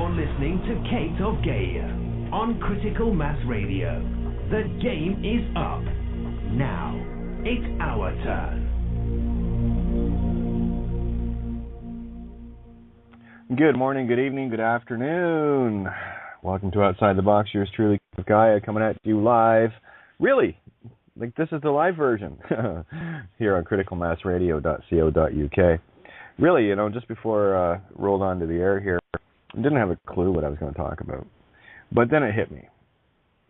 You're listening to Kate of Gaia on Critical Mass Radio. The game is up. Now, it's our turn. Good morning, good evening, good afternoon. Welcome to Outside the Box. Yours truly, Gaia, coming at you live. Really, like this is the live version here on criticalmassradio.co.uk. Really, just before I rolled onto the air here, I didn't have a clue what I was going to talk about. But then it hit me.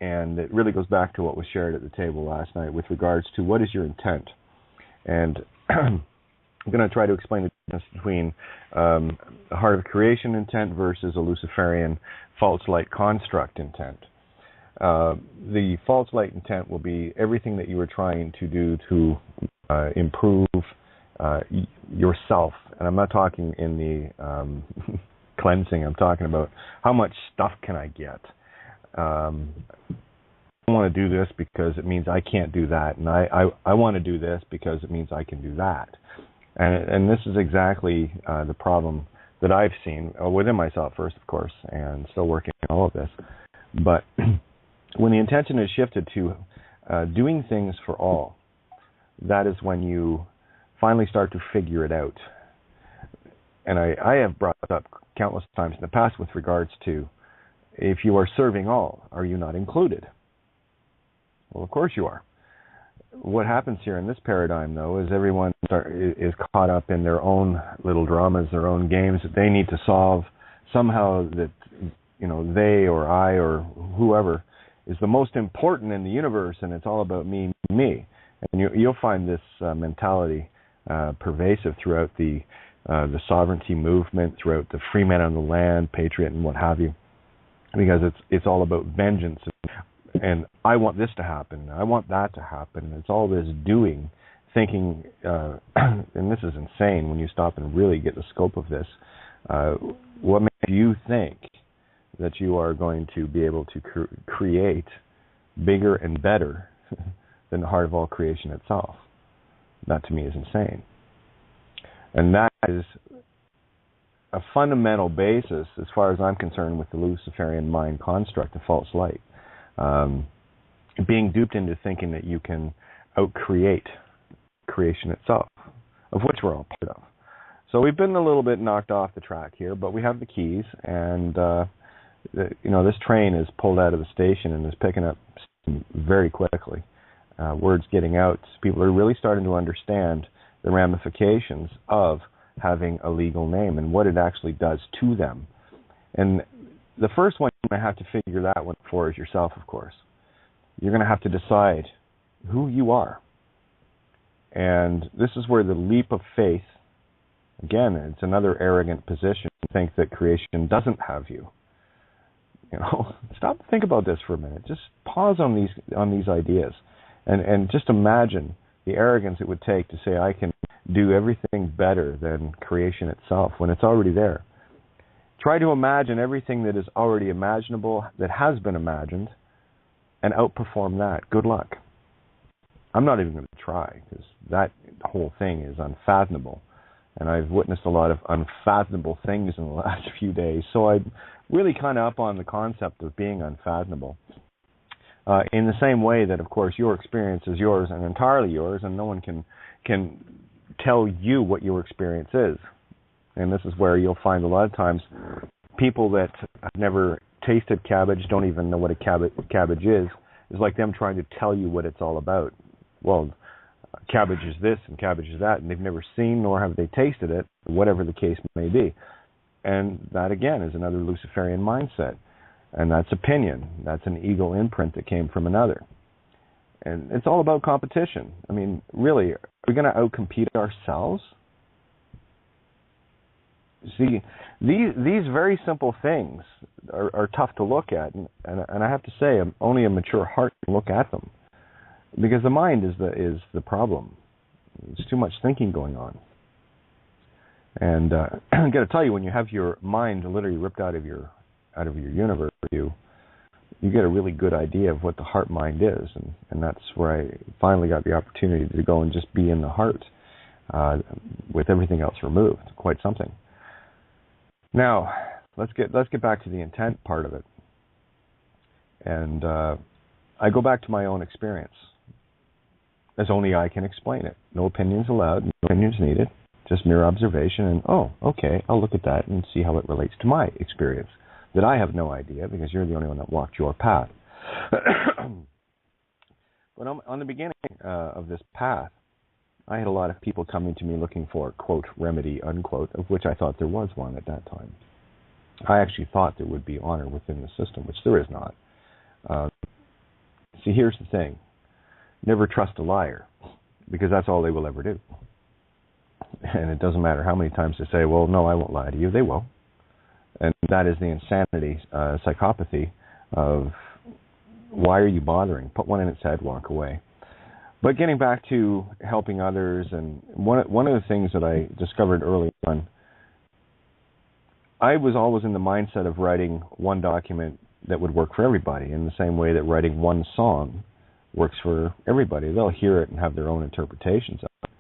And it really goes back to what was shared at the table last night with regards to what is your intent. And I'm going to try to explain the difference between a heart of creation intent versus a Luciferian false light construct intent. The false light intent will be everything that you are trying to do to improve yourself. And I'm not talking in the cleansing. I'm talking about how much stuff can I get. I want to do this because it means I can't do that. And I want to do this because it means I can do that. And this is exactly the problem that I've seen within myself first, of course, and still working on all of this. But when the intention is shifted to doing things for all, that is when you finally start to figure it out. And I have brought up countless times in the past with regards to, if you are serving all, are you not included? Well, of course you are. What happens here in this paradigm, though, is everyone is caught up in their own little dramas, their own games that they need to solve. Somehow that, they or I or whoever is the most important in the universe, and it's all about me, me. And you'll find this mentality pervasive throughout the sovereignty movement, throughout the free men on the land, patriot, and what have you, because it's all about vengeance. And I want this to happen. I want that to happen. It's all this doing, thinking, and this is insane when you stop and really get the scope of this. What makes you think that you are going to be able to create bigger and better than the heart of all creation itself? That to me is insane. And that is a fundamental basis, as far as I'm concerned, with the Luciferian mind construct, the false light. Being duped into thinking that you can out-create creation itself, of which we're all part of. So we've been a little bit knocked off the track here, but we have the keys, and this train is pulled out of the station and is picking up steam very quickly. Word's getting out. People are really starting to understand the ramifications of having a legal name and what it actually does to them. And the first one you're going to have to figure that one for is yourself, of course. You're going to have to decide who you are. And this is where the leap of faith, again, it's another arrogant position to think that creation doesn't have you. Stop and think about this for a minute. Just pause on these ideas and just imagine the arrogance it would take to say I can do everything better than creation itself when it's already there. Try to imagine everything that is already imaginable, that has been imagined, and outperform that. Good luck. I'm not even going to try, because that whole thing is unfathomable. And I've witnessed a lot of unfathomable things in the last few days, so I'm really kind of up on the concept of being unfathomable. In the same way that, of course, your experience is yours and entirely yours, and no one can tell you what your experience is. And this is where you'll find a lot of times people that have never tasted cabbage, don't even know what a cabbage is like them trying to tell you what it's all about. Well, cabbage is this and cabbage is that, and they've never seen nor have they tasted it, whatever the case may be. And that, again, is another Luciferian mindset. And that's opinion. That's an ego imprint that came from another. And it's all about competition. I mean, really, are we going to outcompete ourselves? See, these very simple things are tough to look at, and I have to say, only a mature heart can look at them, because the mind is the problem. There's too much thinking going on, and I got to tell you, when you have your mind literally ripped out of your universe, you get a really good idea of what the heart mind is, and that's where I finally got the opportunity to go and just be in the heart with everything else removed. Quite something. Now, let's get back to the intent part of it. And I go back to my own experience, as only I can explain it. No opinions allowed, no opinions needed, just mere observation. And, oh, okay, I'll look at that and see how it relates to my experience, that I have no idea because you're the only one that walked your path. But on the beginning of this path, I had a lot of people coming to me looking for, quote, remedy, unquote, of which I thought there was one at that time. I actually thought there would be honor within the system, which there is not. See, here's the thing. Never trust a liar, because that's all they will ever do. And it doesn't matter how many times they say, well, no, I won't lie to you. They will. And that is the insanity, psychopathy of why are you bothering? Put one in its head, walk away. But getting back to helping others, and one of the things that I discovered early on, I was always in the mindset of writing one document that would work for everybody, in the same way that writing one song works for everybody. They'll hear it and have their own interpretations of it.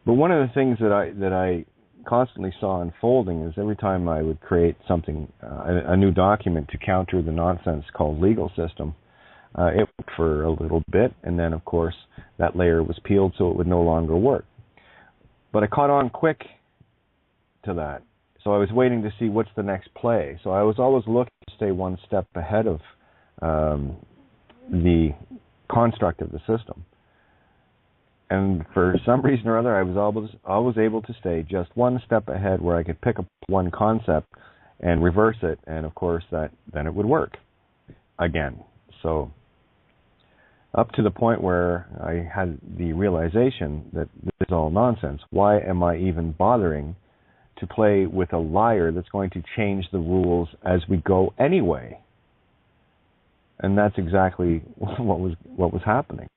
But one of the things that I constantly saw unfolding is every time I would create something, a new document to counter the nonsense called legal system, it worked for a little bit, and then, of course, that layer was peeled so it would no longer work. But I caught on quick to that. So I was waiting to see what's the next play. So I was always looking to stay one step ahead of the construct of the system. And for some reason or other, I was always able to stay just one step ahead, where I could pick up one concept and reverse it, and of course then it would work again. So up to the point where I had the realization that this is all nonsense. Why am I even bothering to play with a liar that's going to change the rules as we go anyway? And that's exactly what was happening.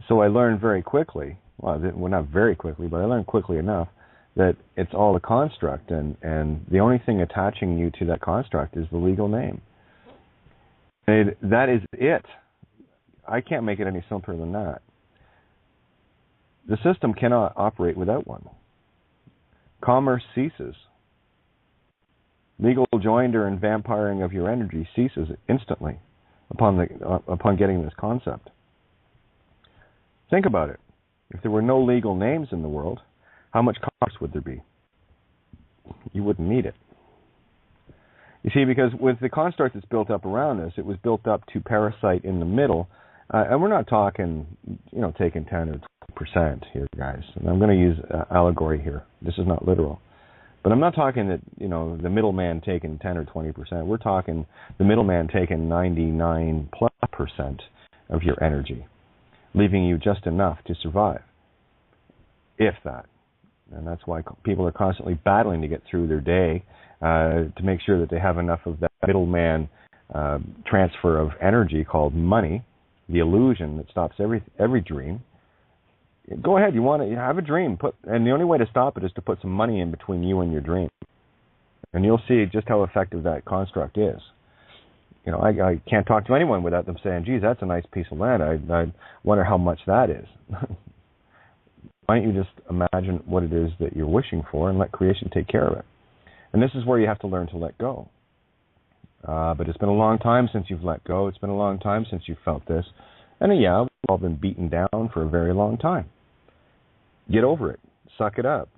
So I learned very quickly, well, not very quickly, but I learned quickly enough that it's all a construct, and the only thing attaching you to that construct is the legal name. And that is it. I can't make it any simpler than that. The system cannot operate without one. Commerce ceases. Legal joinder and vampiring of your energy ceases instantly upon getting this concept. Think about it. If there were no legal names in the world, how much commerce would there be? You wouldn't need it. You see, because with the construct that's built up around us, it was built up to parasite in the middle, and we're not talking, taking 10 or 20% here, guys. And I'm going to use allegory here. This is not literal. But I'm not talking that, the middleman taking 10 or 20%. We're talking the middleman taking 99+% of your energy, leaving you just enough to survive, if that. And that's why people are constantly battling to get through their day, to make sure that they have enough of that middleman transfer of energy called money, the illusion that stops every dream. Go ahead, you want to have a dream, and the only way to stop it is to put some money in between you and your dream. And you'll see just how effective that construct is. I can't talk to anyone without them saying, geez, that's a nice piece of land. I wonder how much that is. Why don't you just imagine what it is that you're wishing for and let creation take care of it? And this is where you have to learn to let go. But it's been a long time since you've let go. It's been a long time since you've felt this. And yeah, we've all been beaten down for a very long time. Get over it. Suck it up.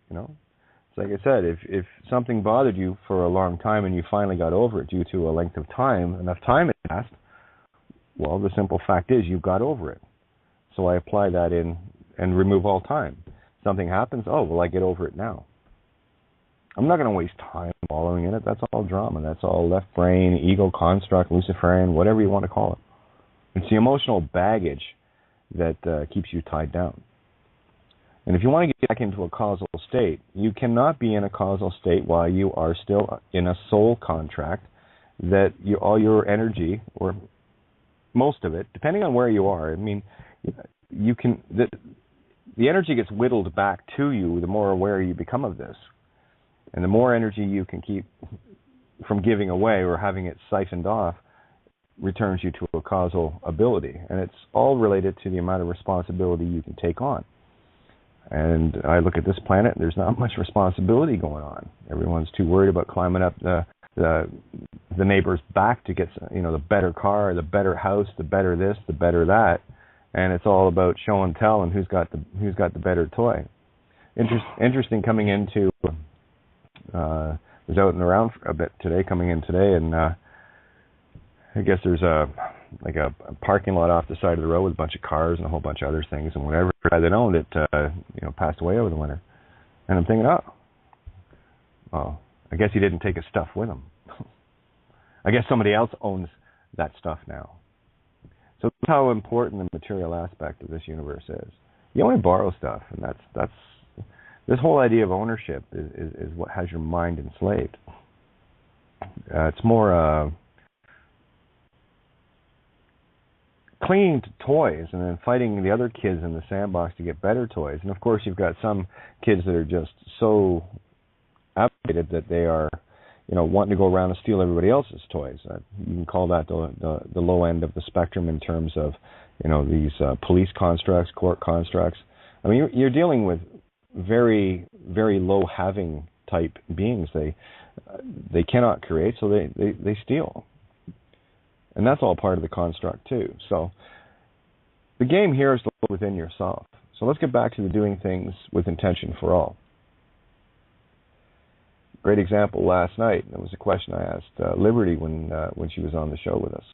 It's like I said, if something bothered you for a long time and you finally got over it due to a length of time, enough time had passed, well, the simple fact is you got over it. So I apply that in and remove all time. Something happens, I get over it now. I'm not going to waste time following in it. That's all drama. That's all left brain, ego construct, Luciferian, whatever you want to call it. It's the emotional baggage that keeps you tied down. And if you want to get back into a causal state, you cannot be in a causal state while you are still in a soul contract that all your energy, or most of it, depending on where you are, the energy gets whittled back to you the more aware you become of this. And the more energy you can keep from giving away or having it siphoned off returns you to a causal ability. And it's all related to the amount of responsibility you can take on. And I look at this planet, there's not much responsibility going on. Everyone's too worried about climbing up the neighbor's back to get, the better car, the better house, the better this, the better that, and it's all about show and tell and who's got the better toy. Interesting coming into. Was out and around for a bit today, coming in today, and I guess there's a parking lot off the side of the road with a bunch of cars and a whole bunch of other things, and whatever guy that owned it, passed away over the winter. And I'm thinking, well, I guess he didn't take his stuff with him. I guess somebody else owns that stuff now. So that's how important the material aspect of this universe is. You only borrow stuff, and that's this whole idea of ownership is what has your mind enslaved. It's more clinging to toys and then fighting the other kids in the sandbox to get better toys. And of course, you've got some kids that are just so outdated that they are, wanting to go around and steal everybody else's toys. You can call that the low end of the spectrum in terms of, these police constructs, court constructs. I mean, you're dealing with very, very low having type beings. They cannot create, so they steal. And that's all part of the construct too. So the game here is to look within yourself. So let's get back to the doing things with intention for all. Great example last night. There was a question I asked Liberty when she was on the show with us.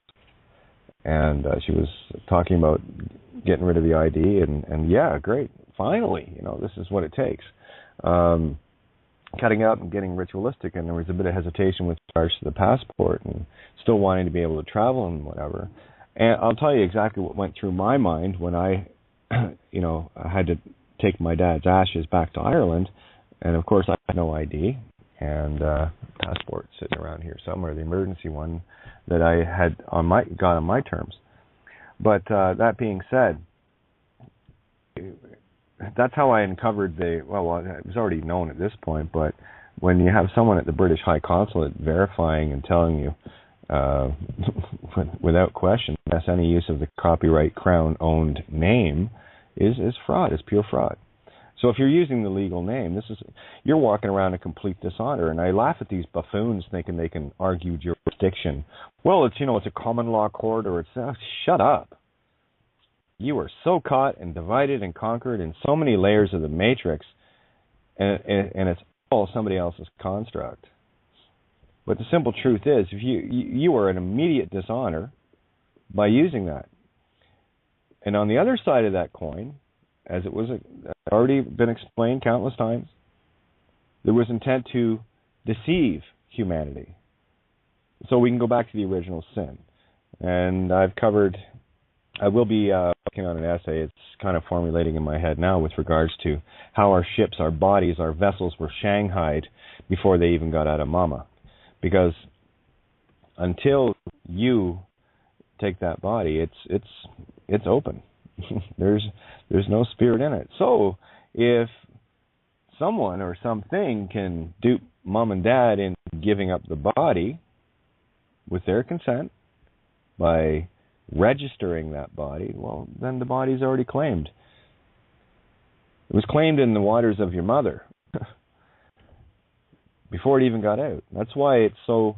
And she was talking about getting rid of the ID, and yeah, great. Finally, this is what it takes. Cutting out and getting ritualistic, and there was a bit of hesitation with regards to the passport and still wanting to be able to travel and whatever. And I'll tell you exactly what went through my mind when I had to take my dad's ashes back to Ireland, and of course I had no ID and passport sitting around here somewhere, the emergency one that I had got on my terms. But that being said, that's how I uncovered it was already known at this point, but when you have someone at the British High Consulate verifying and telling you without question, yes, any use of the copyright Crown-owned name is fraud, is pure fraud. So if you're using the legal name, you're walking around in complete dishonor. And I laugh at these buffoons thinking they can argue jurisdiction. Well, it's a common law court, or shut up. You are so caught and divided and conquered in so many layers of the matrix, and it's all somebody else's construct. But the simple truth is, if you are in immediate dishonor by using that. And on the other side of that coin, as it was already been explained countless times, there was intent to deceive humanity. So we can go back to the original sin. And I will be working on an essay. It's kind of formulating in my head now with regards to how our ships, our bodies, our vessels were shanghaied before they even got out of mama. Because until you take that body, it's open. There's no spirit in it. So if someone or something can dupe mom and dad into giving up the body with their consent by registering that body, well, then the body's already claimed. It was claimed in the waters of your mother before it even got out. That's why it's so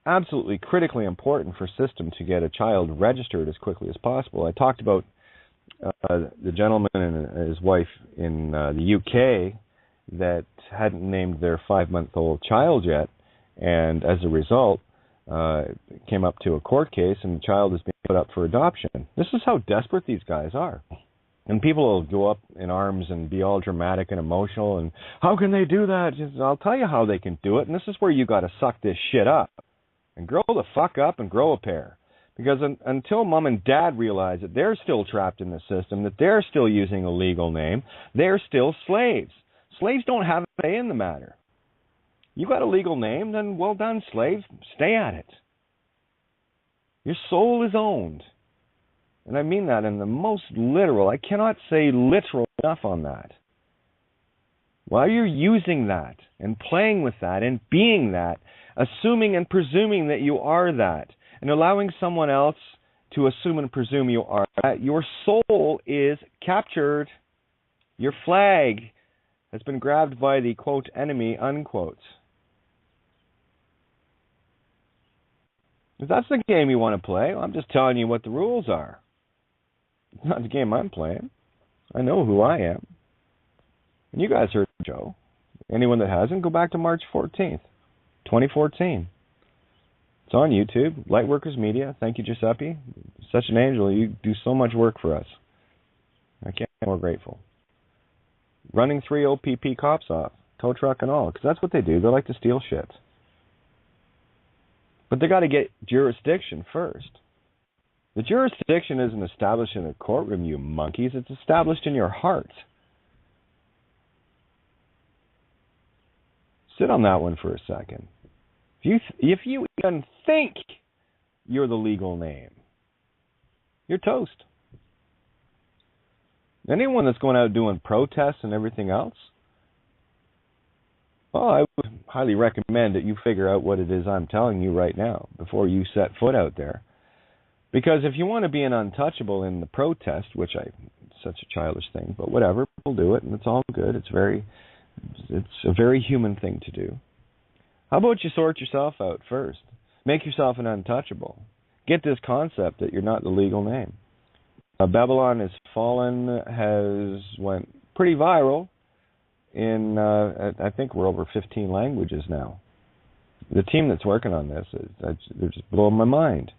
absolutely critically important for system to get a child registered as quickly as possible. I talked about the gentleman and his wife in the UK that hadn't named their 5-month-old child yet, and as a result, came up to a court case, and the child is being put up for adoption. This is how desperate these guys are. And people will go up in arms and be all dramatic and emotional, and how can they do that? I'll tell you how they can do it, and this is where you got to suck this shit up and grow the fuck up and grow a pair. Because until mom and dad realize that they're still trapped in the system, that they're still using a legal name, they're still slaves. Slaves don't have a say in the matter. You got a legal name, then well done, slaves. Stay at it. Your soul is owned. And I mean that in the most literal. I cannot say literal enough on that. While you're using that and playing with that and being that, assuming and presuming that you are that, and allowing someone else to assume and presume you are that, your soul is captured. Your flag has been grabbed by the, quote, enemy, unquote. If that's the game you want to play, well, I'm just telling you what the rules are. It's not the game I'm playing. I know who I am. And you guys heard Joe. Anyone that hasn't, go back to March 14th, 2014. It's on YouTube. Lightworkers Media. Thank you, Giuseppe. Such an angel. You do so much work for us. I can't be more grateful. Running 3 OPP cops off, tow truck and all, because that's what they do. They like to steal shit. But they got to get jurisdiction first. The jurisdiction isn't established in a courtroom, you monkeys. It's established in your heart. Sit on that one for a second. If you even think you're the legal name, you're toast. Anyone that's going out doing protests and everything else, well, I would highly recommend that you figure out what it is I'm telling you right now before you set foot out there. Because if you want to be an untouchable in the protest, which it's such a childish thing, but whatever, people do it and it's all good. It's a very human thing to do. How about you sort yourself out first? Make yourself an untouchable. Get this concept that you're not the legal name. Babylon Has Fallen went pretty viral in, I think we're over 15 languages now. The team that's working on this, they're just blowing my mind.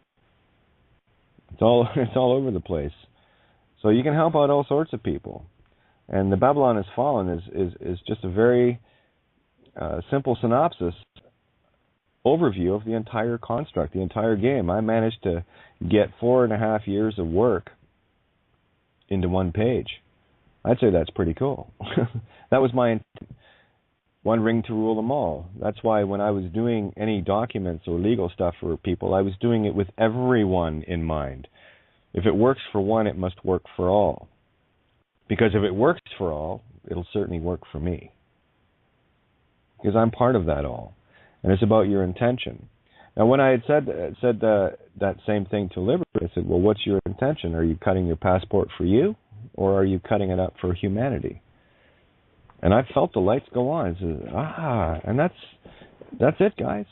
It's all over the place. So you can help out all sorts of people. And the Babylon Has Fallen is just a very simple synopsis, overview of the entire construct, the entire game. I managed to get 4.5 years of work into one page. I'd say that's pretty cool. That was my intent. One ring to rule them all. That's why when I was doing any documents or legal stuff for people, I was doing it with everyone in mind. If it works for one, it must work for all. Because if it works for all, it'll certainly work for me. Because I'm part of that all. And it's about your intention. Now, when I had said that same thing to Liberty, I said, well, what's your intention? Are you cutting your passport for you, or are you cutting it up for humanity? And I felt the lights go on. I said, and that's it, guys.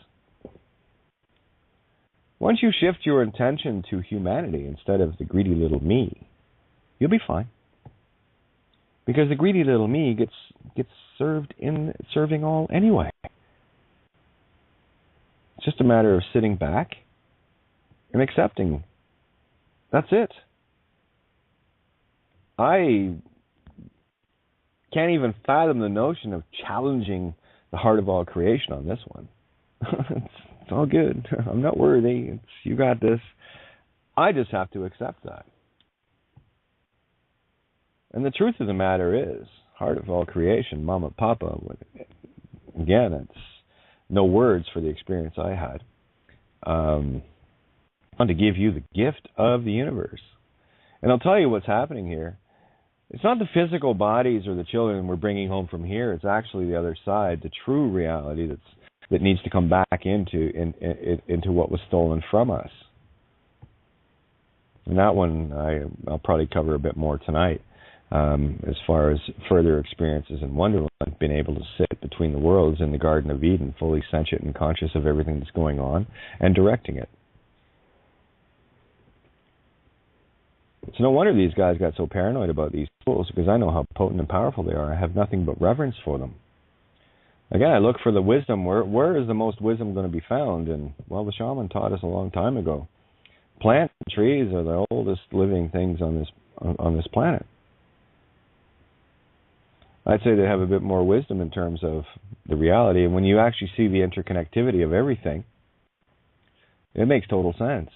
Once you shift your intention to humanity instead of the greedy little me, you'll be fine. Because the greedy little me gets served in serving all anyway. It's just a matter of sitting back and accepting. That's it. I can't even fathom the notion of challenging the heart of all creation on this one. It's all good. I'm not worthy. You got this. I just have to accept that. And the truth of the matter is, heart of all creation, Mama, Papa, again, it's no words for the experience I had. I want to give you the gift of the universe. And I'll tell you what's happening here. It's not the physical bodies or the children we're bringing home from here. It's actually the other side, the true reality that needs to come back into what was stolen from us. And that one I'll probably cover a bit more tonight. As far as further experiences in Wonderland, being able to sit between the worlds in the Garden of Eden, fully sentient and conscious of everything that's going on, and directing it. It's no wonder these guys got so paranoid about these tools, because I know how potent and powerful they are. I have nothing but reverence for them. Again, I look for the wisdom. Where is the most wisdom going to be found? And, well, the shaman taught us a long time ago. Plants and trees are the oldest living things on this planet. I'd say they have a bit more wisdom in terms of the reality. And when you actually see the interconnectivity of everything, it makes total sense.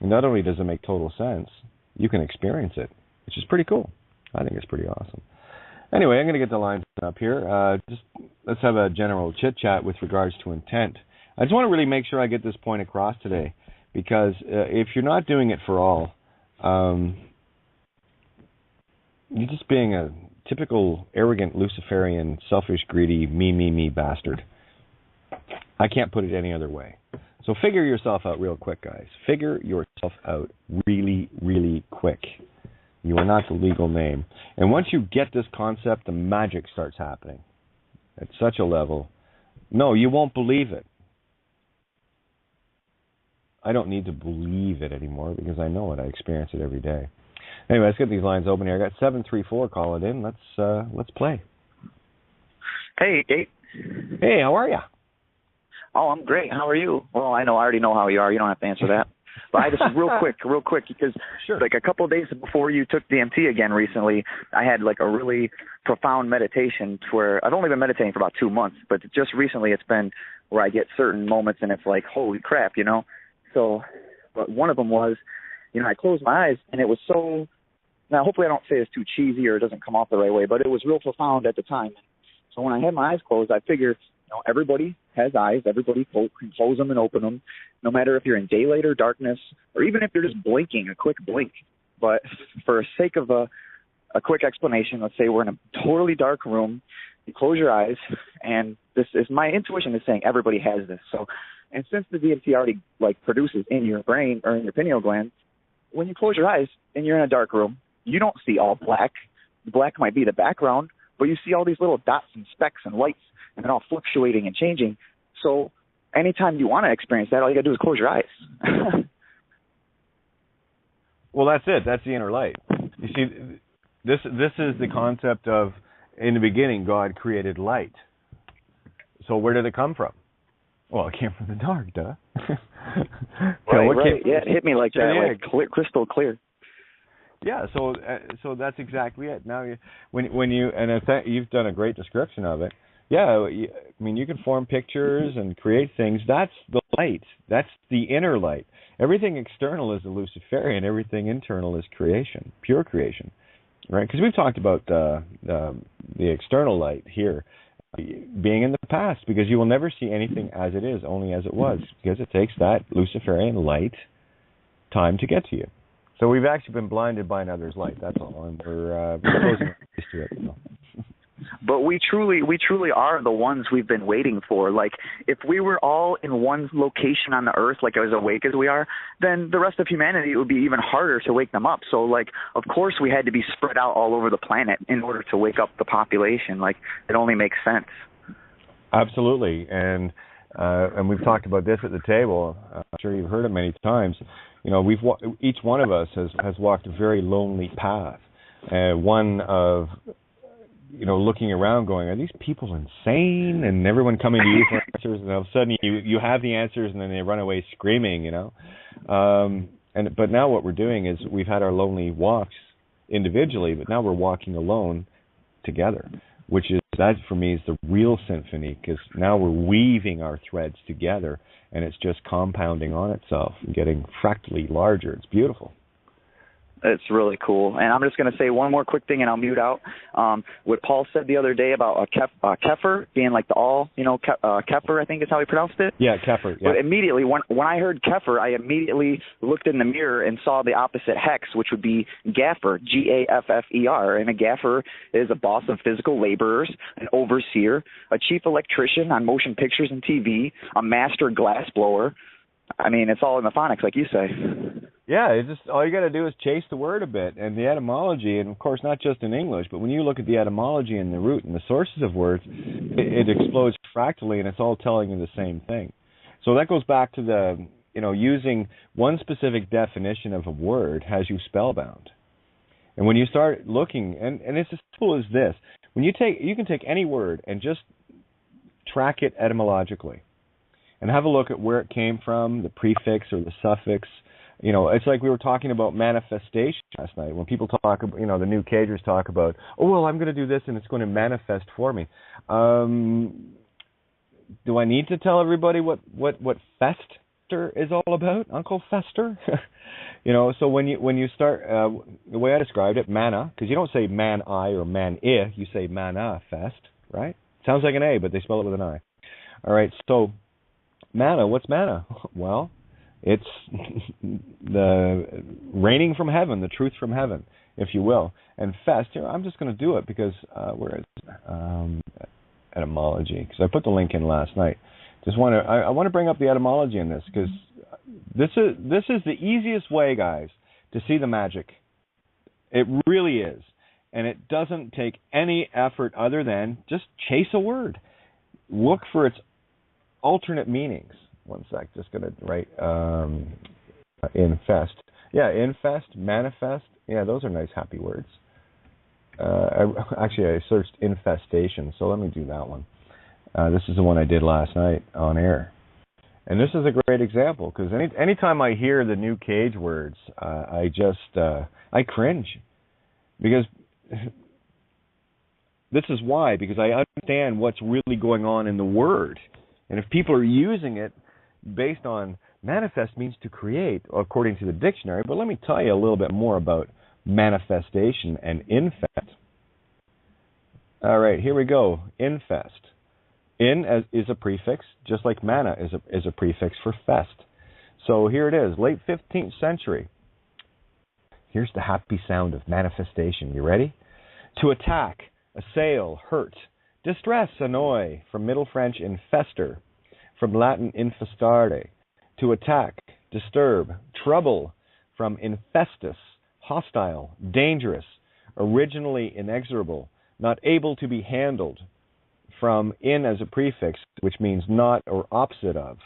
And not only does it make total sense, you can experience it, which is pretty cool. I think it's pretty awesome. Anyway, I'm going to get the lines up here. Let's have a general chit-chat with regards to intent. I just want to really make sure I get this point across today, because if you're not doing it for all, you're just being a typical arrogant, Luciferian, selfish, greedy, me bastard. I can't put it any other way. So figure yourself out real quick, guys. Figure yourself out really, really quick. You are not the legal name. And once you get this concept, the magic starts happening at such a level. No, you won't believe it. I don't need to believe it anymore because I know it. I experience it every day. Anyway, let's get these lines open here. I got 734 calling in. Let's play. Hey, Kate. Hey, how are you? Oh, I'm great. How are you? Well, I already know how you are. You don't have to answer that. But I just real quick, because sure. Like a couple of days before you took DMT again recently, I had like a really profound meditation where I've only been meditating for about 2 months, but just recently it's been where I get certain moments and it's like, holy crap, you know? So, but one of them was, you know, I closed my eyes and it was so, now hopefully I don't say it's too cheesy or it doesn't come off the right way, but it was real profound at the time. So when I had my eyes closed, I figured, you know, everybody has eyes. Everybody can close them and open them, no matter if you're in daylight or darkness, or even if you're just blinking, a quick blink. But for the sake of a quick explanation, let's say we're in a totally dark room. You close your eyes, and this is my intuition is saying everybody has this. So, and since the DMT already like produces in your brain or in your pineal gland, when you close your eyes and you're in a dark room, you don't see all black. Black might be the background, but you see all these little dots and specks and lights, and they're all fluctuating and changing. So anytime you want to experience that, all you got to do is close your eyes. Well, that's it. That's the inner light. You see, this is the concept of, in the beginning, God created light. So where did it come from? Well, it came from the dark, duh. Right. Yeah, it hit me like that, like crystal clear. Yeah, so that's exactly it. Now, you've done a great description of it. Yeah, I mean, you can form pictures and create things. That's the light. That's the inner light. Everything external is the Luciferian. Everything internal is creation, pure creation, right? Because we've talked about the external light here being in the past, because you will never see anything as it is, only as it was, because it takes that Luciferian light time to get to you. So we've actually been blinded by another's light. That's all, and we're closing our eyes to it. So. But we truly are the ones we've been waiting for. Like, if we were all in one location on the earth, like as awake as we are, then the rest of humanity, it would be even harder to wake them up. So, like, of course we had to be spread out all over the planet in order to wake up the population. Like, it only makes sense. Absolutely. And we've talked about this at the table. I'm sure you've heard it many times. You know, each one of us has walked a very lonely path. One of, you know, looking around going, are these people insane? And everyone coming to you for answers, and all of a sudden you have the answers and then they run away screaming, you know. But now what we're doing is we've had our lonely walks individually, but now we're walking alone together, which is, that for me is the real symphony, because now we're weaving our threads together and it's just compounding on itself and getting fractally larger. It's beautiful. It's really cool. And I'm just going to say one more quick thing and I'll mute out. What Paul said the other day about Kefir being like the all, you know, Kefir, I think is how he pronounced it. Yeah, Kefir. Yeah. But immediately, when I heard Kefir, I immediately looked in the mirror and saw the opposite hex, which would be Gaffer, Gaffer. And a Gaffer is a boss of physical laborers, an overseer, a chief electrician on motion pictures and TV, a master glass blower. I mean, it's all in the phonics, like you say. Yeah, it's just all you got to do is chase the word a bit, and the etymology, and of course not just in English, but when you look at the etymology and the root and the sources of words, it explodes fractally, and it's all telling you the same thing. So that goes back to the, you know, using one specific definition of a word has you spellbound. And when you start looking, and it's as simple as this: when you can take any word and just track it etymologically, and have a look at where it came from, the prefix or the suffix. You know, it's like we were talking about manifestation last night. When people talk about, you know, the new cagers talk about, oh, well, I'm going to do this and it's going to manifest for me. Do I need to tell everybody what Fester is all about? Uncle Fester? You know, so when you start, the way I described it, mana, because you don't say man-I or man-I, you say mana-fest, right? Sounds like an A, but they spell it with an I. All right, so mana, what's mana? Well, it's the raining from heaven, the truth from heaven, if you will. And fest, you know, I'm just going to do it because where is etymology? Because I put the link in last night. I want to bring up the etymology in this, because this is the easiest way, guys, to see the magic It really is. And it doesn't take any effort other than just chase a word. Look for its alternate meanings. One sec, just going to write infest. Yeah, infest, manifest. Yeah, those are nice, happy words. I searched infestation, so let me do that one. This is the one I did last night on air. And this is a great example, because anytime I hear the new cage words, I cringe. Because this is why, because I understand what's really going on in the word. And if people are using it based on manifest means to create, according to the dictionary, but let me tell you a little bit more about manifestation and infest. All right, here we go. Infest. Is a prefix, just like mana is a prefix for fest. So here it is, late 15th century. Here's the happy sound of manifestation. You ready? To attack, assail, hurt, distress, annoy, from Middle French infester, from Latin infestare. To attack, disturb, trouble, from infestus, hostile, dangerous, originally inexorable, not able to be handled, from in as a prefix, which means not or opposite of.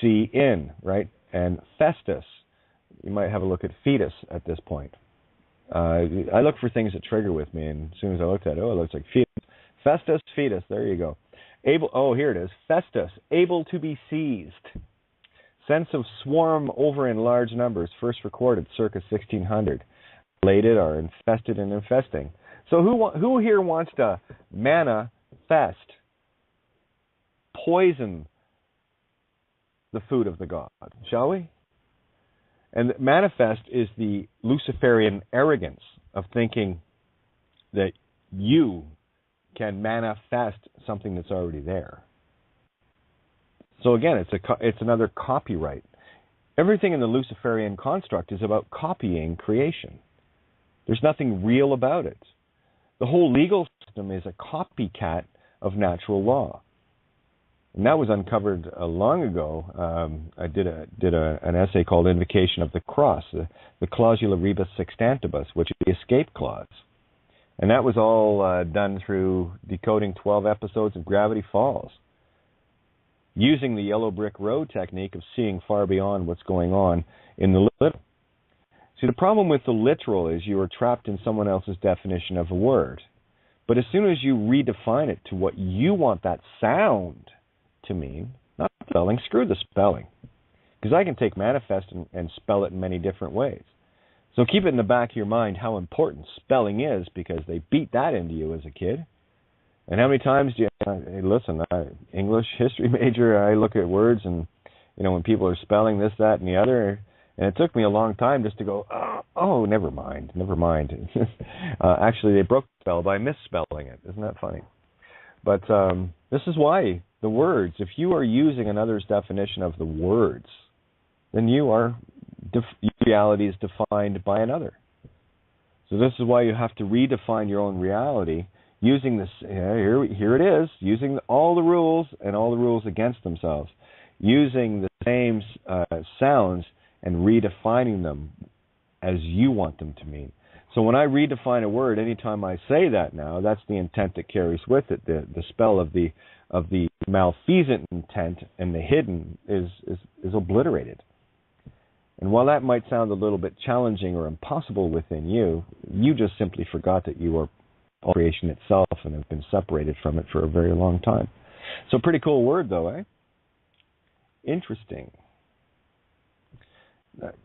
See in, right? And festus, you might have a look at fetus at this point. I look for things that trigger with me, and as soon as I looked at it, it looks like fetus. Festus, fetus, there you go. Here it is. Festus, able to be seized. Sense of swarm over in large numbers, first recorded circa 1600. Related are infested and infesting. So who here wants to manifest, poison the food of the god, shall we? And manifest is the Luciferian arrogance of thinking that you can manifest something that's already there. So again, it's another copyright. Everything in the Luciferian construct is about copying creation. There's nothing real about it. The whole legal system is a copycat of natural law. And that was uncovered long ago. I did an essay called Invocation of the Cross, the Clausula Rebus Sextantibus, which is the escape clause. And that was all done through decoding 12 episodes of Gravity Falls, using the yellow brick road technique of seeing far beyond what's going on in the literal. See, the problem with the literal is you are trapped in someone else's definition of a word. But as soon as you redefine it to what you want that sound to mean, not spelling, screw the spelling. Because I can take manifest and spell it in many different ways. So keep it in the back of your mind how important spelling is, because they beat that into you as a kid. And how many times do you, hey, listen, English history major, I look at words and, when people are spelling this, that, and the other, and it took me a long time just to go, oh, never mind. Actually, they broke the spell by misspelling it. Isn't that funny? But this is why the words, if you are using another's definition of the words, then reality is defined by another. So this is why you have to redefine your own reality using this, here it is, using all the rules and all the rules against themselves, using the same sounds and redefining them as you want them to mean. So when I redefine a word, anytime I say that now, that's the intent that carries with it. The spell of the malfeasant intent and the hidden is obliterated. And while that might sound a little bit challenging or impossible within you, you just simply forgot that you are all creation itself and have been separated from it for a very long time. So pretty cool word, though, eh? Interesting.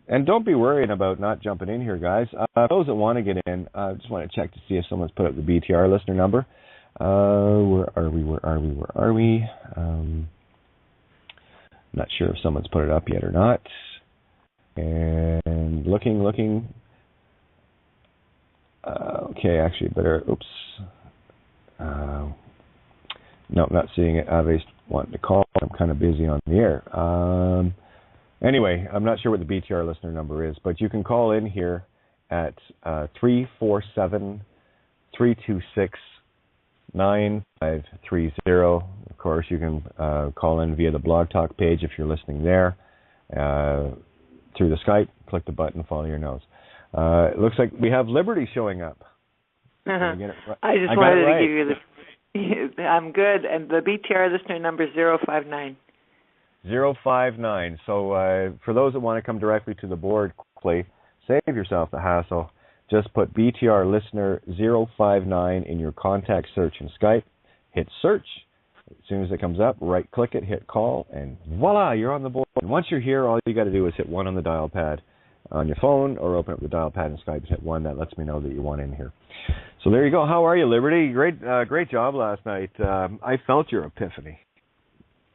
And don't be worried about not jumping in here, guys. Those that want to get in, I just want to check to see if someone's put up the BTR listener number. Where are we? Not sure if someone's put it up yet or not. And looking. Okay, actually, better. Oops. No, not seeing it. Ave's wanting to call. I'm kind of busy on the air. Anyway, I'm not sure what the BTR listener number is, but you can call in here at 347-326-9530. Of course, you can call in via the Blog Talk page if you're listening there. Through the Skype, click the button, follow your nose. It looks like we have Liberty showing up. I just wanted to give you this. I'm good, and the BTR listener number is 059. 059. So for those that want to come directly to the board quickly, save yourself the hassle. Just put BTR listener 059 in your contact search in Skype. Hit search. As soon as it comes up, right-click it, hit call, and voila, you're on the board. And once you're here, all you got to do is hit 1 on the dial pad on your phone, or open up the dial pad in Skype and hit 1. That lets me know that you want in here. So there you go. How are you, Liberty? Great job last night. I felt your epiphany.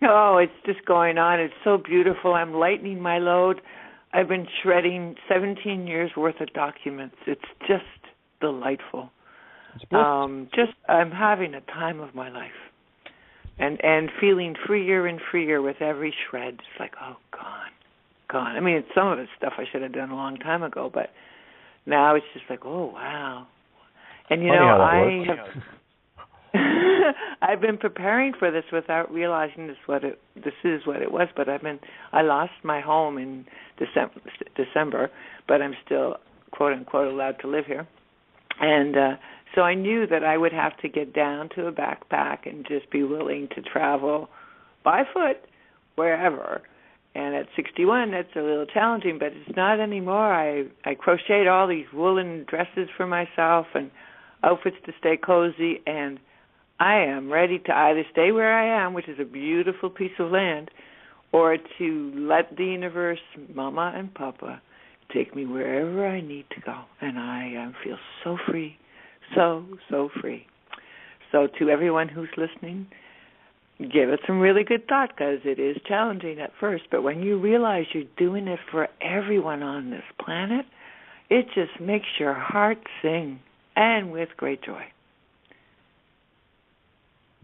Oh, it's just going on. It's so beautiful. I'm lightening my load. I've been shredding 17 years worth of documents. It's just delightful. I'm having a time of my life, and feeling freer and freer with every shred. It's like, oh, gone. I mean, some of it's stuff I should have done a long time ago, but now it's just like, oh, wow. And I've been preparing for this without realizing this is what it was. But I lost my home in December, but I'm still quote unquote allowed to live here, and so I knew that I would have to get down to a backpack and just be willing to travel by foot wherever. And at 61, that's a little challenging, but it's not anymore. I crocheted all these woolen dresses for myself and outfits to stay cozy, and I am ready to either stay where I am, which is a beautiful piece of land, or to let the universe, Mama and Papa, take me wherever I need to go. And I feel so free, so free. So to everyone who's listening, give it some really good thought, because it is challenging at first, but when you realize you're doing it for everyone on this planet, it just makes your heart sing, and with great joy.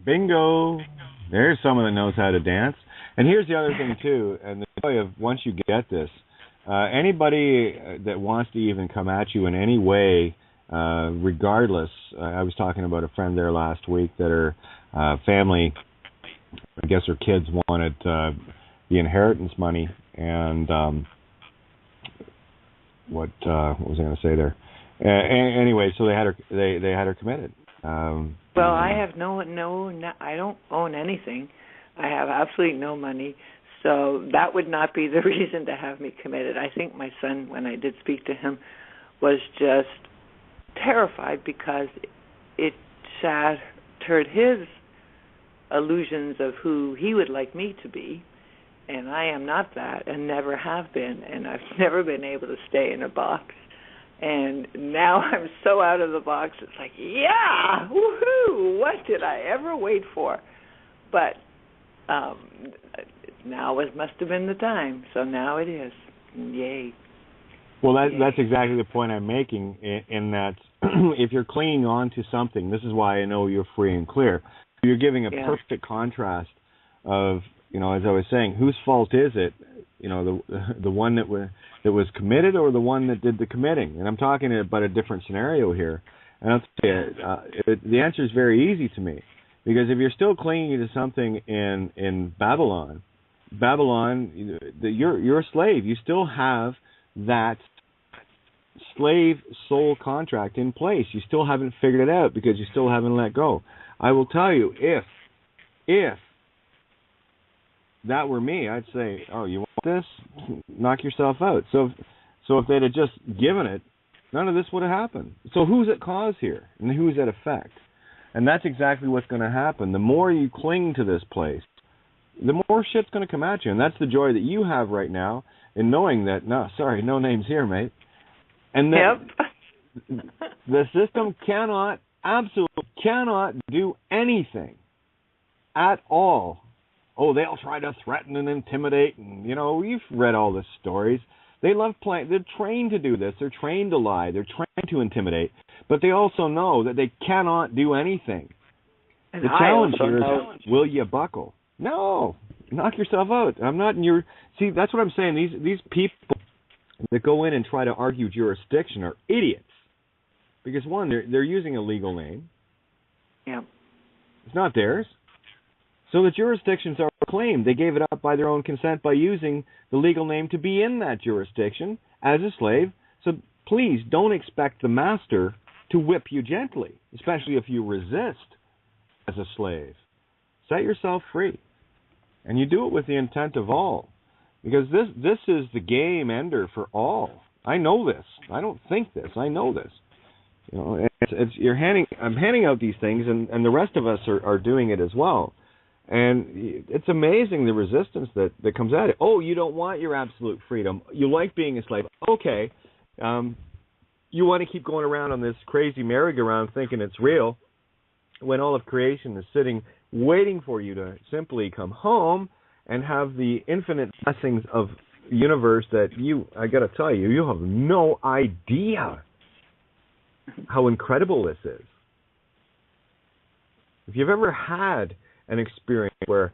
Bingo. There's someone that knows how to dance. And here's the other thing, too, and the joy of once you get this, anybody that wants to even come at you in any way, regardless, I was talking about a friend there last week that her family, I guess her kids wanted the inheritance money, and what was I going to say there? Anyway, so they had her committed. Well, I have no, I don't own anything. I have absolutely no money, so that would not be the reason to have me committed. I think my son, when I did speak to him, was just terrified because it shattered his illusions of who he would like me to be, and I am not that and never have been, and I've never been able to stay in a box. And now I'm so out of the box, it's like, yeah, woohoo, what did I ever wait for? But now must have been the time, so now it is. Yay. Well, that's exactly the point I'm making, in that if you're clinging on to something, this is why I know you're free and clear. You're giving a perfect contrast of, as I was saying, whose fault is it? The one that was committed, or the one that did the committing? And I'm talking about a different scenario here. And I'll tell you, the answer is very easy to me, because if you're still clinging to something in Babylon, you're a slave. You still have that slave soul contract in place. You still haven't figured it out because you still haven't let go. I will tell you, if that were me, I'd say, oh, you want this? Knock yourself out. So if they'd have just given it, none of this would have happened. So who's at cause here, and who's at effect? And that's exactly what's going to happen. The more you cling to this place, the more shit's going to come at you. And that's the joy that you have right now in knowing that, no names here, mate. And that the system absolutely cannot do anything at all. Oh, they'll try to threaten and intimidate, and you've read all the stories. They love playing. They're trained to do this. They're trained to lie. They're trained to intimidate, but they also know that they cannot do anything. And the challenge here is, will you buckle? No, knock yourself out. I'm not in your. See, that's what I'm saying. These people that go in and try to argue jurisdiction are idiots, because one, they're using a legal name. Yeah, it's not theirs. So the jurisdictions are claimed. They gave it up by their own consent by using the legal name to be in that jurisdiction as a slave. So please don't expect the master to whip you gently, especially if you resist as a slave. Set yourself free. And you do it with the intent of all. Because this is the game ender for all. I know this. I don't think this. I know this. You know, I'm handing out these things, and the rest of us are doing it as well. And it's amazing the resistance that comes at it. Oh, you don't want your absolute freedom. You like being a slave. Okay. You want to keep going around on this crazy merry-go-round thinking it's real when all of creation is sitting waiting for you to simply come home and have the infinite blessings of the universe that I got to tell you, you have no idea how incredible this is. If you've ever had an experience where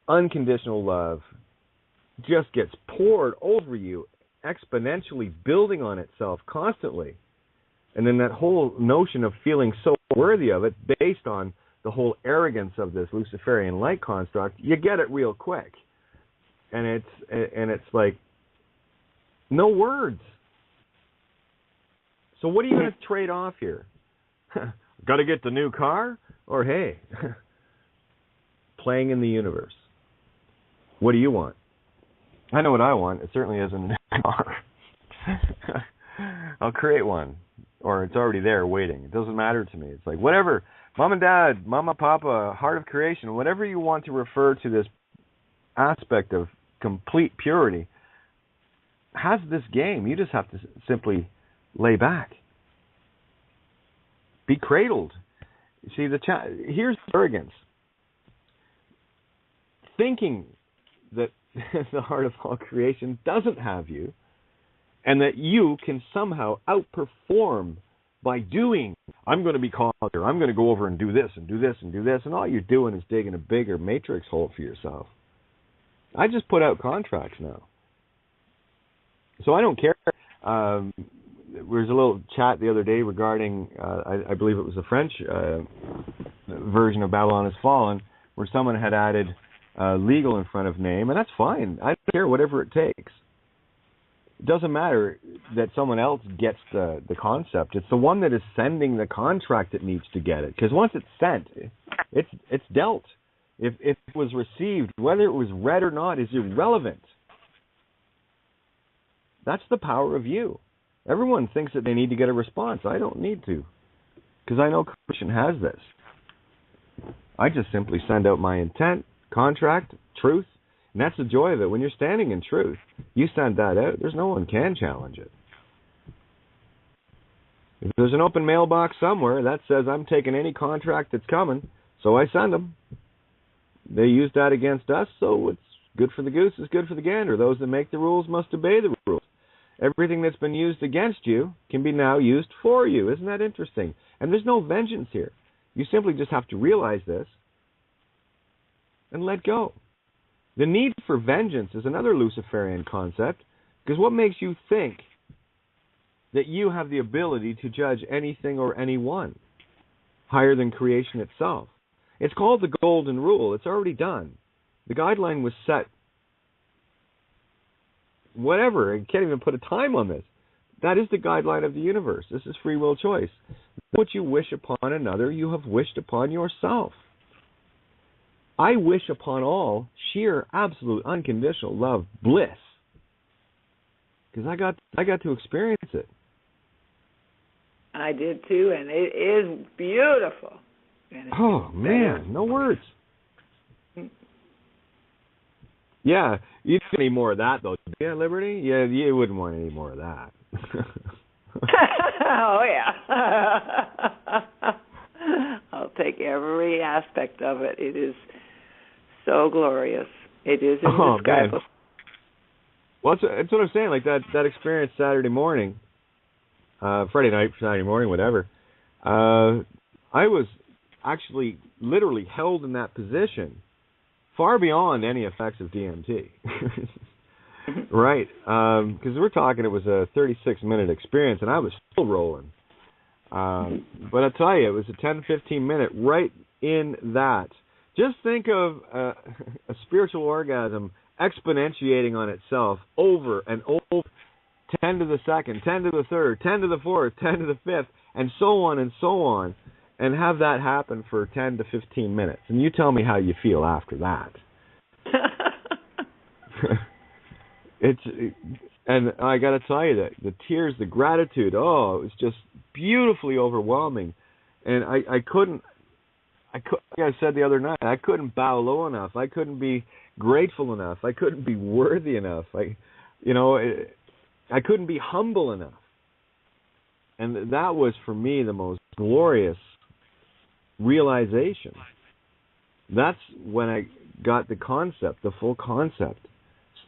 unconditional love just gets poured over you, exponentially building on itself constantly, and then that whole notion of feeling so worthy of it based on the whole arrogance of this Luciferian light construct, you get it real quick. And it's like no words. So what are you going to trade off here? Got to get the new car? Or hey, playing in the universe. What do you want? I know what I want. It certainly isn't a new car. I'll create one. Or it's already there waiting. It doesn't matter to me. It's like whatever. Mom and Dad, Mama, Papa, Heart of Creation, whatever you want to refer to this aspect of complete purity, has this game. You just have to simply lay back. Be cradled. See, here's arrogance. Thinking that the heart of all creation doesn't have you, and that you can somehow outperform by doing, I'm going to be called here, I'm going to go over and do this and do this and do this, and all you're doing is digging a bigger matrix hole for yourself. I just put out contracts now. So I don't care. There was a little chat the other day regarding, I believe it was the French version of Babylon Has Fallen, where someone had added legal in front of name, and that's fine. I don't care, whatever it takes. It doesn't matter that someone else gets the concept. It's the one that is sending the contract that needs to get it. Because once it's sent, it's dealt. If it was received, whether it was read or not is irrelevant. That's the power of you. Everyone thinks that they need to get a response. I don't need to. Because I know creation has this. I just simply send out my intent, contract, truth. And that's the joy of it. When you're standing in truth, you send that out. There's no one can challenge it. If there's an open mailbox somewhere that says I'm taking any contract that's coming, so I send them. They use that against us, so it's good for the goose is good for the gander. Those that make the rules must obey the rules. Everything that's been used against you can be now used for you. Isn't that interesting? And there's no vengeance here. You simply just have to realize this and let go. The need for vengeance is another Luciferian concept, because what makes you think that you have the ability to judge anything or anyone higher than creation itself? It's called the Golden Rule. It's already done. The guideline was set. Whatever. I can't even put a time on this. That is the guideline of the universe. This is free will choice. What you wish upon another, you have wished upon yourself. I wish upon all sheer, absolute, unconditional love, bliss, because I got to experience it. I did too, and it is beautiful. Oh man, no words. Yeah, you don't need more of that though. Yeah, Liberty. Yeah, you wouldn't want any more of that. Oh yeah. I'll take every aspect of it. It is so glorious. It is indescribable. Well, that's what I'm saying. Like that experience Saturday morning, Friday night, Saturday morning, whatever. I was actually literally held in that position far beyond any effects of DMT. Right. Because we're talking, it was a 36-minute experience, and I was still rolling. But I tell you, it was a 10-15 minute right in that. Just think of a spiritual orgasm exponentiating on itself over and over 10 to the second, 10 to the third, 10 to the fourth, 10 to the fifth, and so on, and have that happen for 10 to 15 minutes. And you tell me how you feel after that. And I got to tell you that the tears, the gratitude, it was just beautifully overwhelming. And I couldn't, like I said the other night, I couldn't bow low enough. I couldn't be grateful enough. I couldn't be worthy enough. I couldn't be humble enough. And that was, for me, the most glorious realization. That's when I got the concept, the full concept.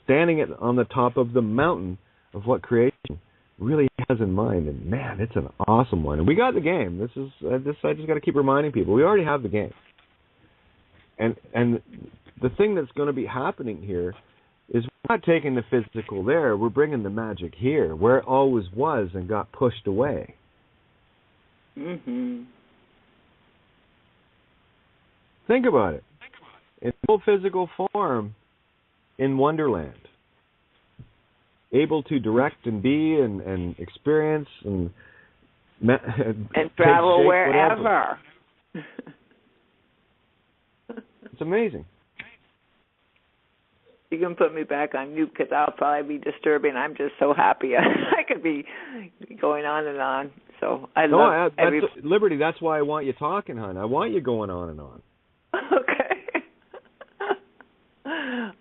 Standing on the top of the mountain of what creation really has in mind. And, man, it's an awesome one. And we got the game. I just got to keep reminding people. We already have the game. And the thing that's going to be happening here is we're not taking the physical there. We're bringing the magic here, where it always was and got pushed away. Mm-hmm. Think about it. In full physical form, in Wonderland, able to direct and be and experience and travel shape, wherever. It's amazing. You can put me back on mute because I'll probably be disturbing. I'm just so happy. I could be going on and on. So I love Liberty. That's why I want you talking, hon. I want you going on and on. Okay.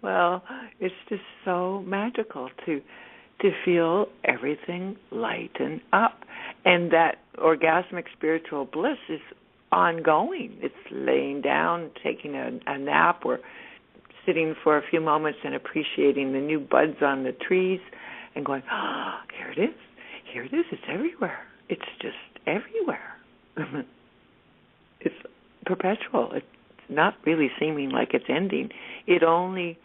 Well, it's just so magical to feel everything lighten up. And that orgasmic spiritual bliss is ongoing. It's laying down, taking a nap, or sitting for a few moments and appreciating the new buds on the trees and going, here it is. Here it is. It's everywhere. It's just everywhere. It's perpetual. It's not really seeming like it's ending. It only,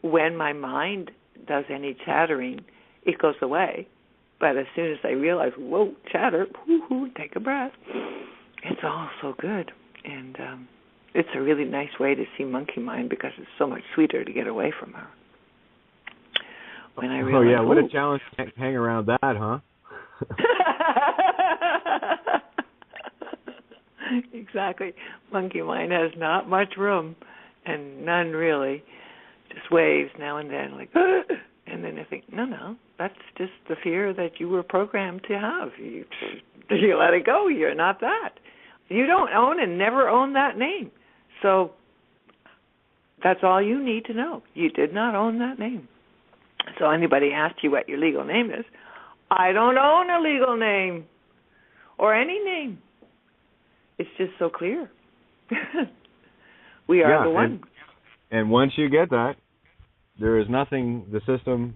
when my mind does any chattering, it goes away. But as soon as I realize, whoa, chatter, take a breath, it's all so good. And it's a really nice way to see Monkey Mind because it's so much sweeter to get away from her. When I realize, what a challenge to hang around that, huh? Exactly. Monkey Mind has not much room, and none really. Just waves now and then, like, and then I think, no, that's just the fear that you were programmed to have. You let it go. You're not that. You don't own and never own that name. So that's all you need to know. You did not own that name. So anybody asks you what your legal name is, I don't own a legal name or any name. It's just so clear. We are the one. And once you get that, there is nothing the system,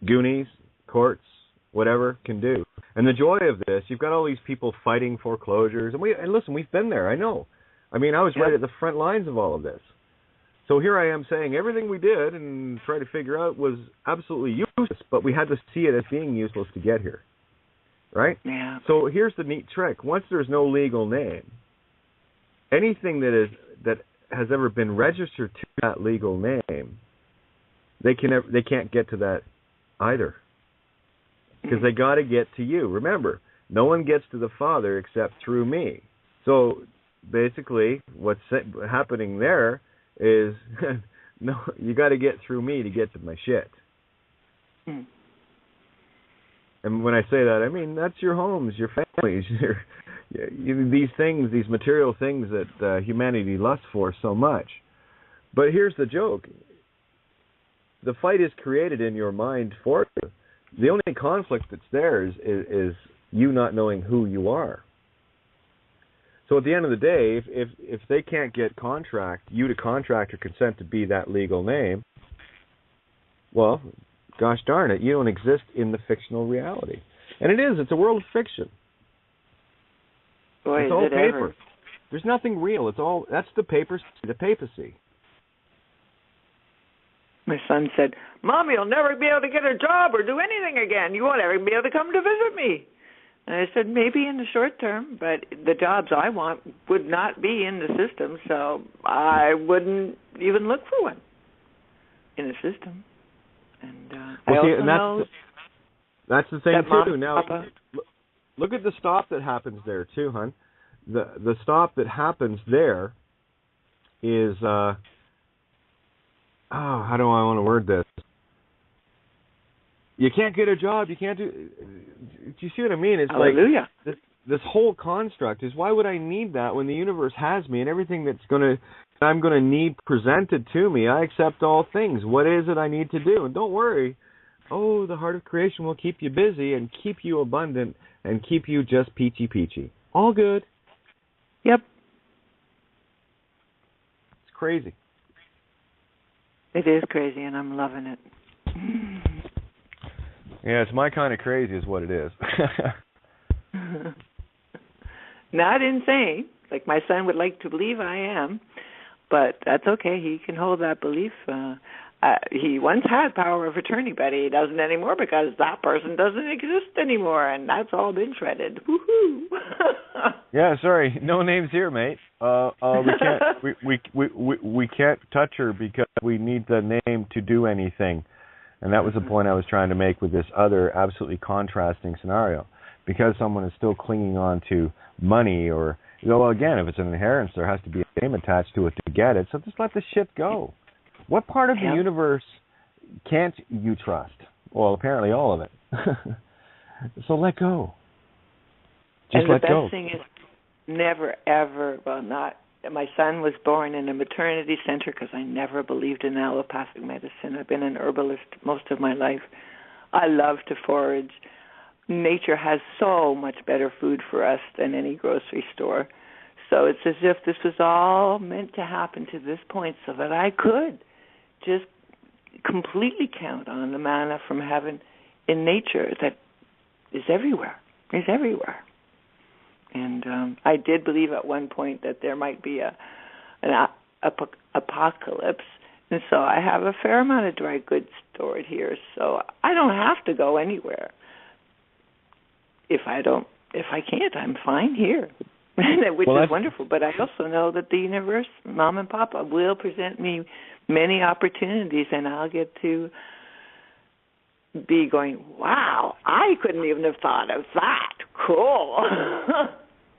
Goonies, courts, whatever can do. And the joy of this, you've got all these people fighting foreclosures. And listen, we've been there, I know. I mean, I was right at the front lines of all of this. So here I am saying everything we did and try to figure out was absolutely useless, but we had to see it as being useless to get here. Right? Yeah. So here's the neat trick. Once there's no legal name, anything that has ever been registered to that legal name, they can't get to that either. Because they got to get to you. Remember, no one gets to the Father except through me. So basically, what's happening there is, no, you got to get through me to get to my shit. Mm. And when I say that, I mean that's your homes, your families, these things, these material things that humanity lusts for so much. But here's the joke. The fight is created in your mind for you. The only conflict that's there is you not knowing who you are. So at the end of the day, if they can't get you to contract or consent to be that legal name, well, gosh darn it, you don't exist in the fictional reality. And it's a world of fiction. Boy, it's all paper. Ever. There's nothing real. That's the papacy. My son said, Mom, you'll never be able to get a job or do anything again. You won't ever be able to come to visit me. And I said, maybe in the short term, but the jobs I want would not be in the system, so I wouldn't even look for one in the system. And I also know That's the thing, that too. Now, Papa. look at the stop that happens there, too, hon. The stop that happens there is, how do I want to word this? You can't get a job. You can't do you see what I mean? It's Hallelujah. like this whole construct is, why would I need that when the universe has me and everything I'm going to need presented to me? I accept all things. What is it I need to do? And don't worry. Oh, the heart of creation will keep you busy and keep you abundant and keep you just peachy. All good. Yep. It's crazy. It is crazy, and I'm loving it. Yeah, it's my kind of crazy is what it is. Not insane, like my son would like to believe I am, but that's okay. He can hold that belief. He once had power of attorney, but he doesn't anymore because that person doesn't exist anymore, and that's all been shredded. Woohoo! Yeah, sorry, no names here, mate. We can't touch her because we need the name to do anything. And that was the point I was trying to make with this other absolutely contrasting scenario. Because someone is still clinging on to money, or, well, again, if it's an inheritance, there has to be a name attached to it to get it. So just let the shit go. What part of the universe can't you trust? Well, apparently all of it. So let go. Just let go. And the best thing is never, ever, my son was born in a maternity center because I never believed in allopathic medicine. I've been an herbalist most of my life. I love to forage. Nature has so much better food for us than any grocery store. So it's as if this was all meant to happen to this point so that I could just completely count on the manna from heaven in nature that is everywhere. And I did believe at one point that there might be an apocalypse, and so I have a fair amount of dry goods stored here, so I don't have to go anywhere. If I can't, I'm fine here, which is wonderful. But I also know that the universe, Mom and Papa, will present me many opportunities, and I'll get to be going, wow, I couldn't even have thought of that. Cool.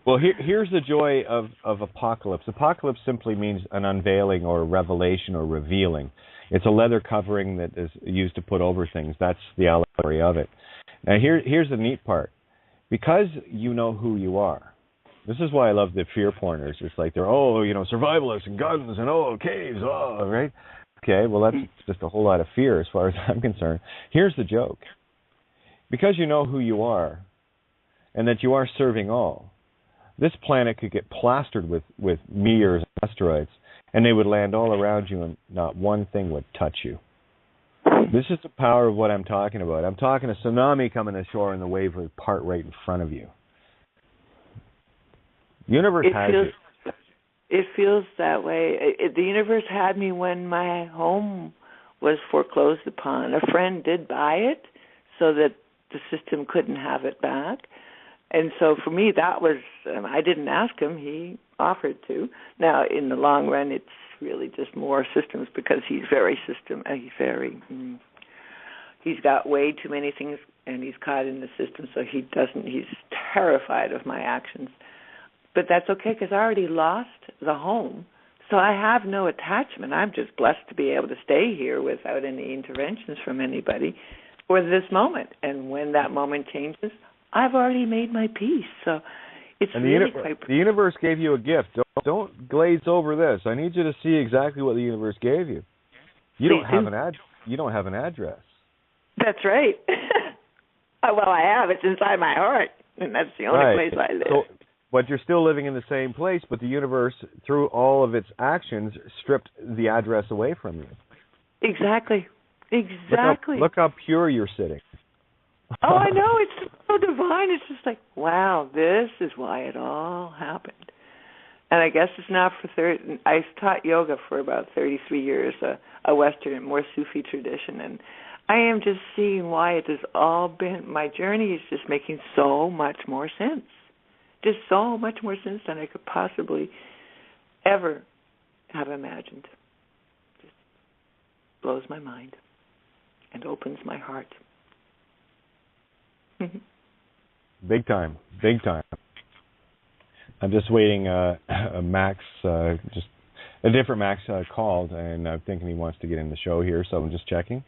Well, here's the joy of apocalypse. Apocalypse simply means an unveiling or revelation or revealing. It's a leather covering that is used to put over things. That's the allegory of it. Now, here's the neat part. Because you know who you are. This is why I love the fear porners. It's like they're, survivalists and guns and, caves, right? Okay, well, that's just a whole lot of fear as far as I'm concerned. Here's the joke. Because you know who you are and that you are serving all, this planet could get plastered with meteors and asteroids, and they would land all around you, and not one thing would touch you. This is the power of what I'm talking about. I'm talking a tsunami coming ashore, and the wave would part right in front of you. The universe has you. It feels that way. The universe had me when my home was foreclosed upon. A friend did buy it so that the system couldn't have it back. And so for me, that was, I didn't ask him. He offered to. Now, in the long run, it's really just more systems because he's he's got way too many things and he's caught in the system, so he's terrified of my actions. But that's okay because I already lost the home, so I have no attachment. I'm just blessed to be able to stay here without any interventions from anybody for this moment. And when that moment changes, I've already made my peace. So it's really quite... The universe gave you a gift. Don't glaze over this. I need you to see exactly what the universe gave you. You don't have an address. That's right. Well, I have. It's inside my heart, and that's the only place I live. But you're still living in the same place, but the universe, through all of its actions, stripped the address away from you. Exactly. Look how pure you're sitting. Oh, I know. It's so divine. It's just like, wow, this is why it all happened. And I guess it's not I taught yoga for about 33 years, a Western, more Sufi tradition, and I am just seeing why it has all been, my journey is just making so much more sense. Just so much more sense than I could possibly ever have imagined. Just blows my mind and opens my heart. Big time. I'm just waiting. Max, just a different Max called, and I'm thinking he wants to get in the show here, so I'm just checking.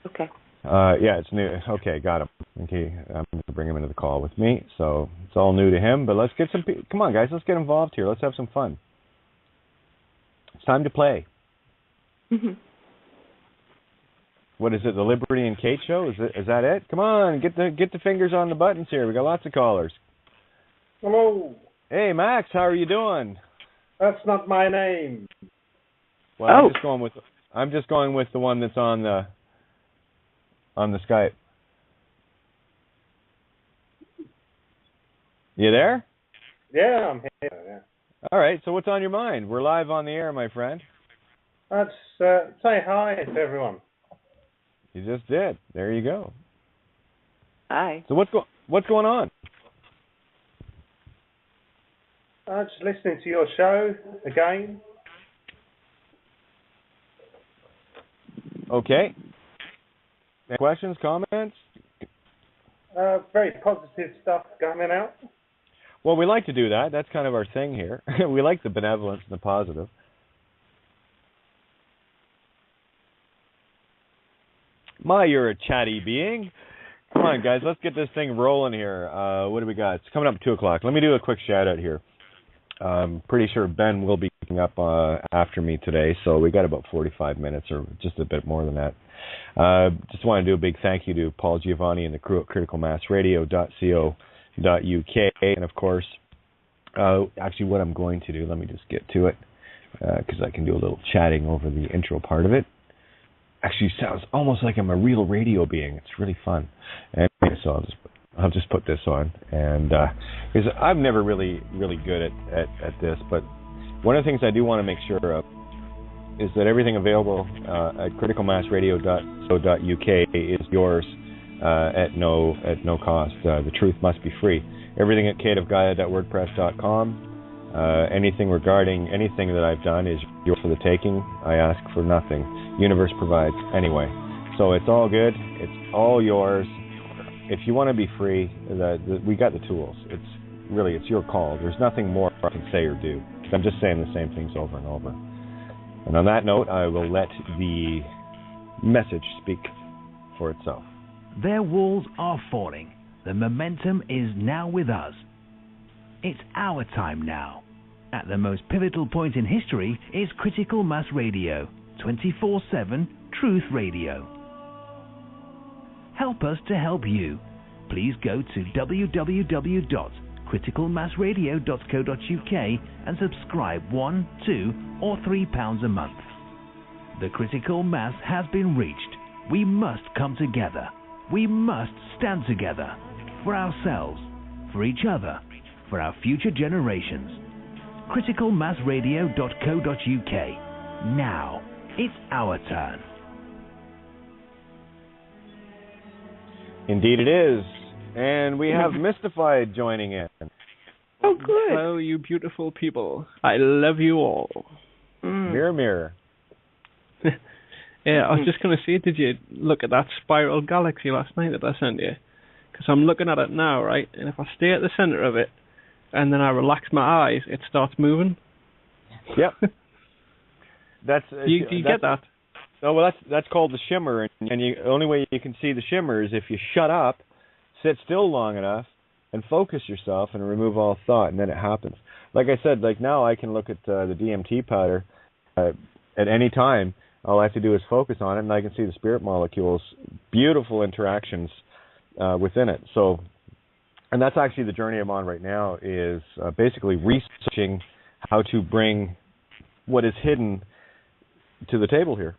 Okay. Yeah, it's new. Okay, got him. Okay, I'm going to bring him into the call with me. So it's all new to him, but let's get some. Come on, guys, let's get involved here. Let's have some fun. It's time to play. What is it? The Liberty and Kate show? Is that it? Come on, get the fingers on the buttons here. We got lots of callers. Hello. Hey, Max, how are you doing? That's not my name. Well, I'm just going with the one that's on the Skype. You there? Yeah, I'm here. Yeah. All right. So what's on your mind? We're live on the air, my friend. Let's say hi to everyone. You just did. There you go. Hi. So what's going on? Just listening to your show again. Okay. Any questions, comments? Very positive stuff coming out. Well, we like to do that. That's kind of our thing here. We like the benevolence and the positive. My, you're a chatty being. Come on, guys, let's get this thing rolling here. What do we got? It's coming up 2 o'clock. Let me do a quick shout-out here. Pretty sure Ben will be picking up after me today, so we got about 45 minutes or just a bit more than that. Just want to do a big thank you to Paul Giovanni and the crew at criticalmassradio.co.uk. And, of course, actually what I'm going to do, let me just get to it, because I can do a little chatting over the intro part of it. Actually sounds almost like I'm a real radio being. It's really fun. Anyway, so I'll just put this on, and because I'm never really good at this, but one of the things I do want to make sure of is that everything available at criticalmassradio.co.uk is yours at no cost. The truth must be free. Everything at kateofgaia.wordpress.com. Anything regarding anything that I've done is yours for the taking. I ask for nothing. Universe provides anyway. So it's all good. It's all yours. If you want to be free, we got the tools. It's your call. There's nothing more I can say or do. I'm just saying the same things over and over. And on that note, I will let the message speak for itself. Their walls are falling. The momentum is now with us. It's our time now. At the most pivotal point in history is Critical Mass Radio, 24/7 Truth Radio. Help us to help you. Please go to www.criticalmassradio.co.uk and subscribe £1, £2 or £3 a month. The critical mass has been reached. We must come together. We must stand together. For ourselves, for each other, for our future generations. criticalmassradio.co.uk. Now, it's our turn. Indeed it is. And we have Mystified joining in. Oh, good. Hello, you beautiful people. I love you all. Mirror, mirror. Yeah, I was just going to say, did you look at that spiral galaxy last night that I sent you? Because I'm looking at it now, right? And if I stay at the center of it, and then I relax my eyes, it starts moving. Yep. Do you get that? No, well, that's called the shimmer, and the only way you can see the shimmer is if you shut up, sit still long enough, and focus yourself and remove all thought, and then it happens. Like I said, like now I can look at the DMT powder at any time. All I have to do is focus on it, and I can see the spirit molecules, beautiful interactions within it. So, and that's actually the journey I'm on right now, is basically researching how to bring what is hidden to the table here.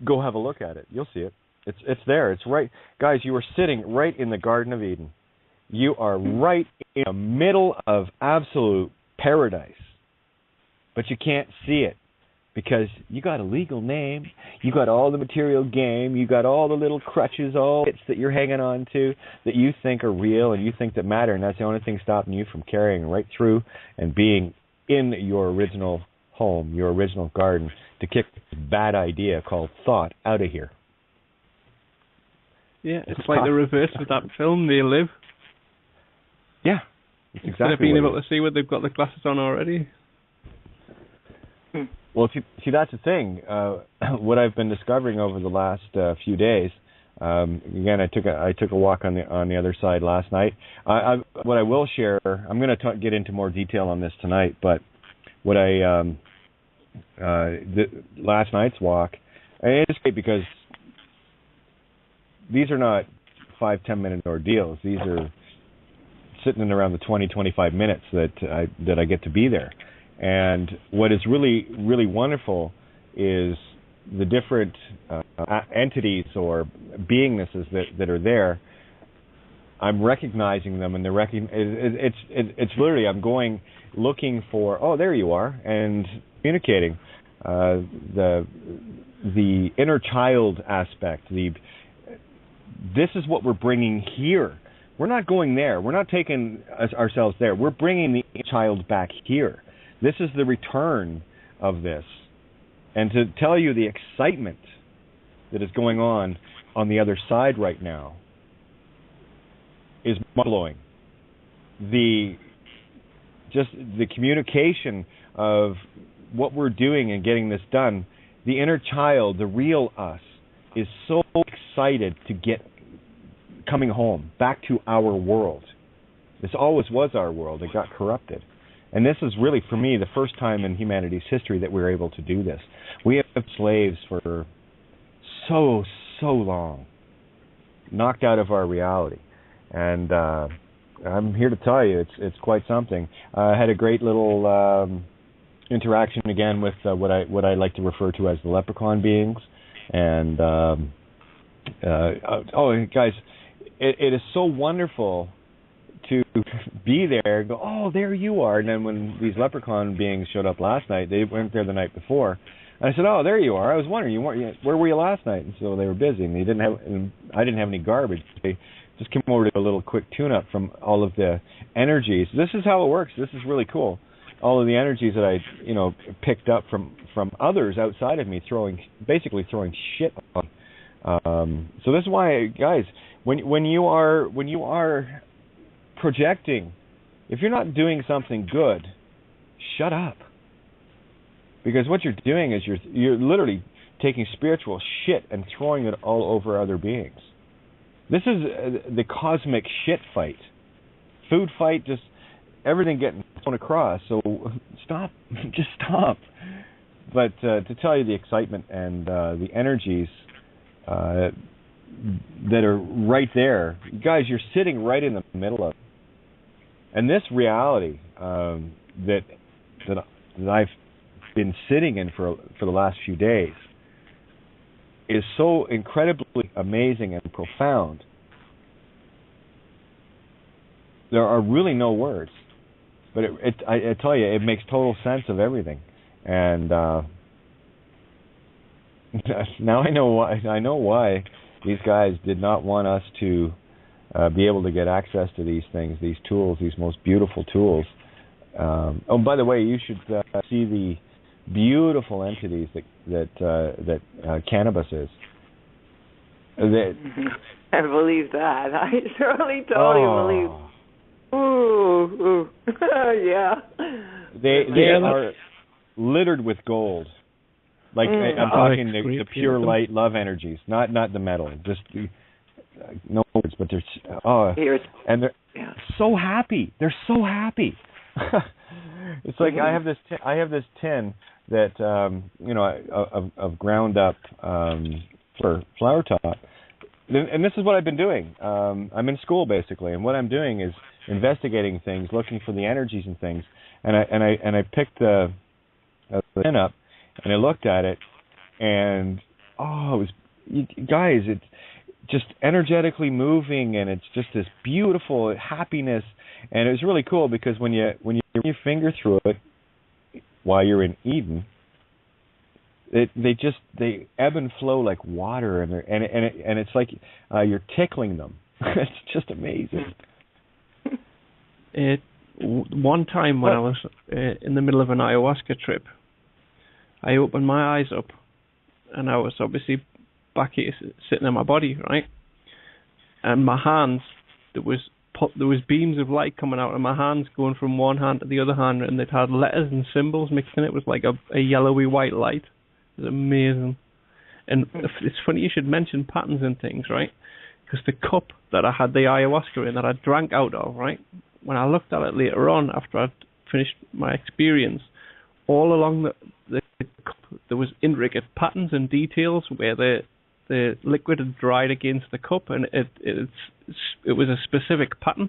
Go have a look at it. You'll see it. It's there. It's right. Guys, you are sitting right in the Garden of Eden. You are right in the middle of absolute paradise. But you can't see it because you got a legal name. You got all the material game. You got all the little crutches, all bits that you're hanging on to that you think are real and you think that matter. And that's the only thing stopping you from carrying right through and being in your original home, your original garden, to kick this bad idea called thought out of here. Yeah, it's like the reverse of that film, They Live. Yeah, it's Instead exactly of being able it is. to see what they've got the glasses on already. Well, see, that's the thing. What I've been discovering over the last few days. Again, I took a walk on the other side last night. What I will share, I'm going to get into more detail on this tonight. But what last night's walk, and it's great because these are not 5-10 minute ordeals. These are sitting in around the 20-25 minutes that I get to be there. And what is really, really wonderful is the different entities or beingnesses that are there. I'm recognizing them, and it's literally I'm going looking for. Oh, there you are, and communicating the inner child aspect. This is what we're bringing here. We're not going there. We're not taking ourselves there. We're bringing the inner child back here. This is the return of this. And to tell you the excitement that is going on the other side right now is mind-blowing. The communication of what we're doing and getting this done, the inner child, the real us, is so excited to get coming home, back to our world. This always was our world. It got corrupted. And this is really, for me, the first time in humanity's history that we're able to do this. We have been slaves for so long, knocked out of our reality. And I'm here to tell you, it's quite something. I had a great little interaction again with what I like to refer to as the leprechaun beings. And, guys, it is so wonderful to be there and go, oh, there you are. And then when these leprechaun beings showed up last night, they weren't there the night before. And I said, oh, there you are. I was wondering, where were you last night? And so they were busy, and I didn't have any garbage. They just came over to do a little quick tune-up from all of the energies. This is how it works. This is really cool. All of the energies that I, picked up from others outside of me, throwing shit on. So this is why, guys, when you are projecting, if you're not doing something good, shut up. Because what you're doing is you're literally taking spiritual shit and throwing it all over other beings. This is the cosmic shit fight. Food fight, just everything getting thrown across. So stop. Just stop. But to tell you the excitement and the energies that are right there, guys, you're sitting right in the middle of it. And this reality that I've been sitting in for the last few days is so incredibly amazing and profound. There are really no words, but I tell you, it makes total sense of everything. And now I know why. I know why these guys did not want us to be able to get access to these things, these tools, these most beautiful tools. By the way, you should see the beautiful entities that cannabis is. I believe that. I certainly totally believe. Ooh. Yeah. They are littered with gold. Like I'm talking the pure light love energies, not the metal. Just no words, but they're they're so happy. They're so happy. It's like I have this tin that of ground up for flower top, and this is what I've been doing. I'm in school basically, and what I'm doing is investigating things, looking for the energies and things, and I picked the tin up and I looked at it, and it was, guys, it's just energetically moving, and it's just this beautiful happiness, and it was really cool because when you run your finger through it while you're in Eden, they ebb and flow like water, and it's like you're tickling them. It's just amazing. One time when I was in the middle of an ayahuasca trip, I opened my eyes up, and I was obviously back here sitting in my body, right? and my hands, there was beams of light coming out of my hands going from one hand to the other hand, and it had letters and symbols mixed in it. It was like a yellowy white light. It was amazing. And it's funny you should mention patterns and things, right? Because the cup that I had the ayahuasca in, that I drank out of, right? When I looked at it later on, after I'd finished my experience, all along the cup there was intricate patterns and details where the liquid had dried against the cup, and it was a specific pattern,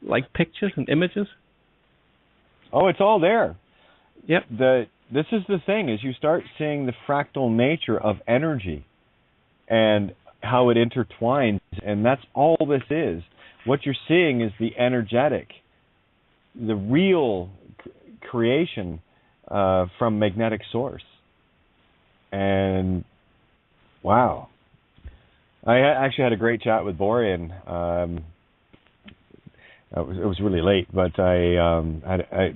like pictures and images. Oh, it's all there. Yep. This is the thing, is you start seeing the fractal nature of energy and how it intertwines, and that's all this is. What you're seeing is the energetic, the real creation from magnetic source. And wow. I actually had a great chat with Borean. It was really late, but I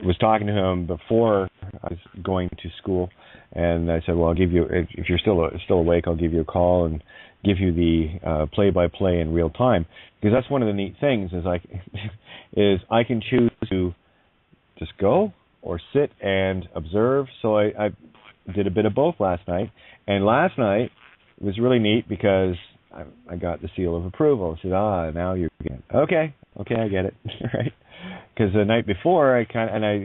was talking to him before I was going to school, and I said, well, I'll give you, if you're still awake, I'll give you a call and give you the play-by-play in real time, because that's one of the neat things is I can choose to just go or sit and observe. So I did a bit of both last night, and last night was really neat because I got the seal of approval. I said, now you're getting it. Okay, I get it, right? Because the night before, I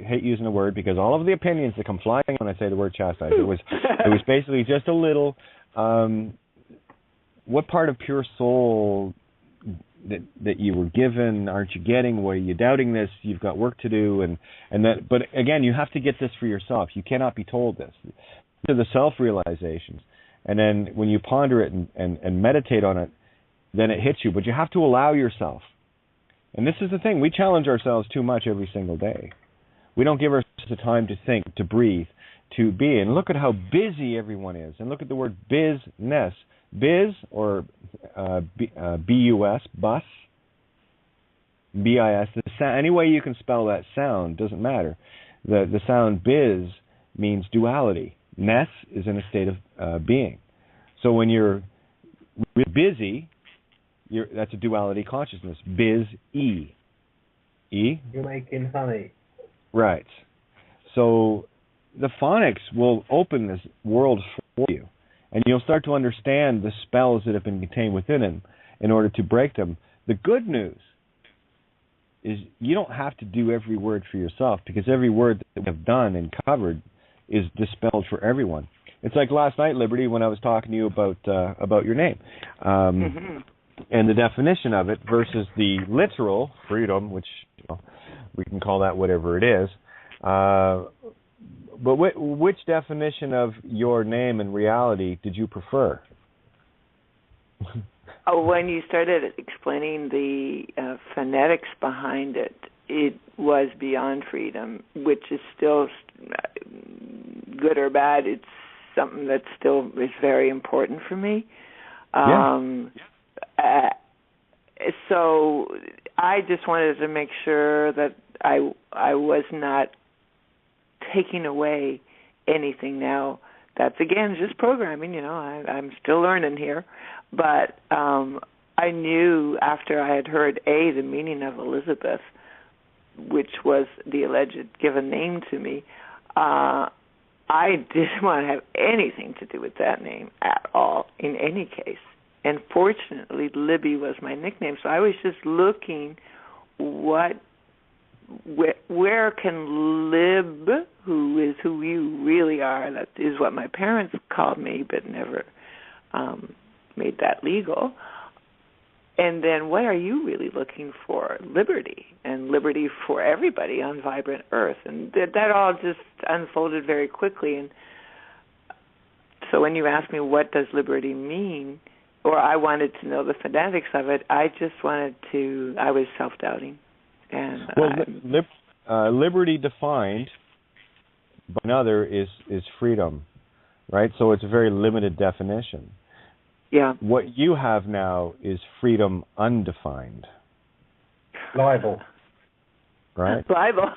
hate using the word because all of the opinions that come flying when I say the word chastise, it was basically just a little, what part of pure soul that you were given aren't you getting? Were you doubting this? You've got work to do, and that. But again, you have to get this for yourself. You cannot be told this. To the self-realizations, and then when you ponder it and meditate on it, then it hits you. But you have to allow yourself. And this is the thing, we challenge ourselves too much every single day. We don't give ourselves the time to think, to breathe, to be. And look at how busy everyone is. And look at the word business. Biz, or B-U-S, bus, B-I-S. Any way you can spell that sound, doesn't matter. The sound biz means duality. Ness is in a state of being. So when you're busy, that's a duality consciousness. Biz-E. E? You're making honey. Right. So the phonics will open this world for you, and you'll start to understand the spells that have been contained within it in order to break them. The good news is you don't have to do every word for yourself, because every word that we have done and covered is dispelled for everyone. It's like last night, Liberty, when I was talking to you about your name. And the definition of it versus the literal freedom, which we can call that whatever it is. But which definition of your name and reality did you prefer? When you started explaining the phonetics behind it, it was beyond freedom, which is still good or bad. It's something that still is very important for me. So I just wanted to make sure that I was not taking away anything now. That's, again, just programming, I'm still learning here. But I knew after I had heard, the meaning of Elizabeth, which was the alleged given name to me, I didn't want to have anything to do with that name at all, in any case. And fortunately, Libby was my nickname, so I was just looking where can Lib, who is who you really are, that is what my parents called me, but never made that legal. And then what are you really looking for? Liberty, and liberty for everybody on Vibrant Earth. And that all just unfolded very quickly. And so when you asked me what does liberty mean, or I wanted to know the phonetics of it, I was self-doubting. And liberty defined by another is freedom, right? So it's a very limited definition. Yeah. What you have now is freedom undefined. Libel. Right? Libel.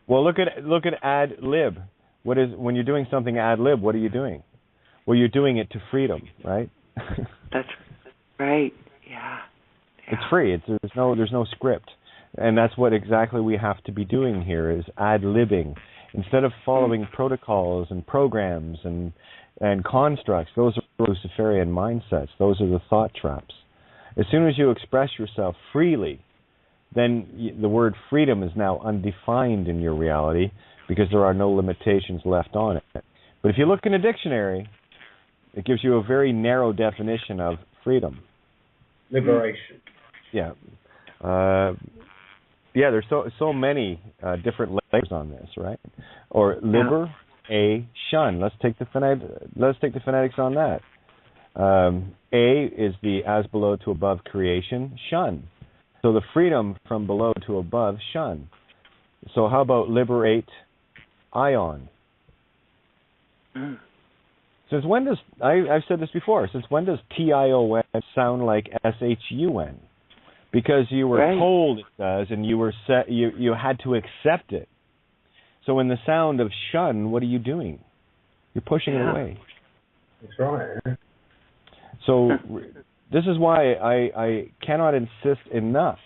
Well, look at ad lib. When you're doing something ad lib, what are you doing? Well, you're doing it to freedom, right? That's Right. Yeah. It's free. There's no script, and that's what exactly we have to be doing here is ad-libbing. Instead of following protocols and programs and constructs, those are Luciferian mindsets. Those are the thought traps. As soon as you express yourself freely, then the word freedom is now undefined in your reality because there are no limitations left on it. But if you look in a dictionary, it gives you a very narrow definition of freedom. Liberation. Yeah. There's so many different layers on this, right? Or liber, a, shun. Let's take the phonetics on that. A is the as below to above creation, shun. So the freedom from below to above, shun. So how about liberate, ion? Since when does I've said this before? Since when does TION sound like SHUN? Because you were told it does, and you were you had to accept it. So in the sound of shun, what are you doing? You're pushing it away. That's right. So this is why I cannot insist enough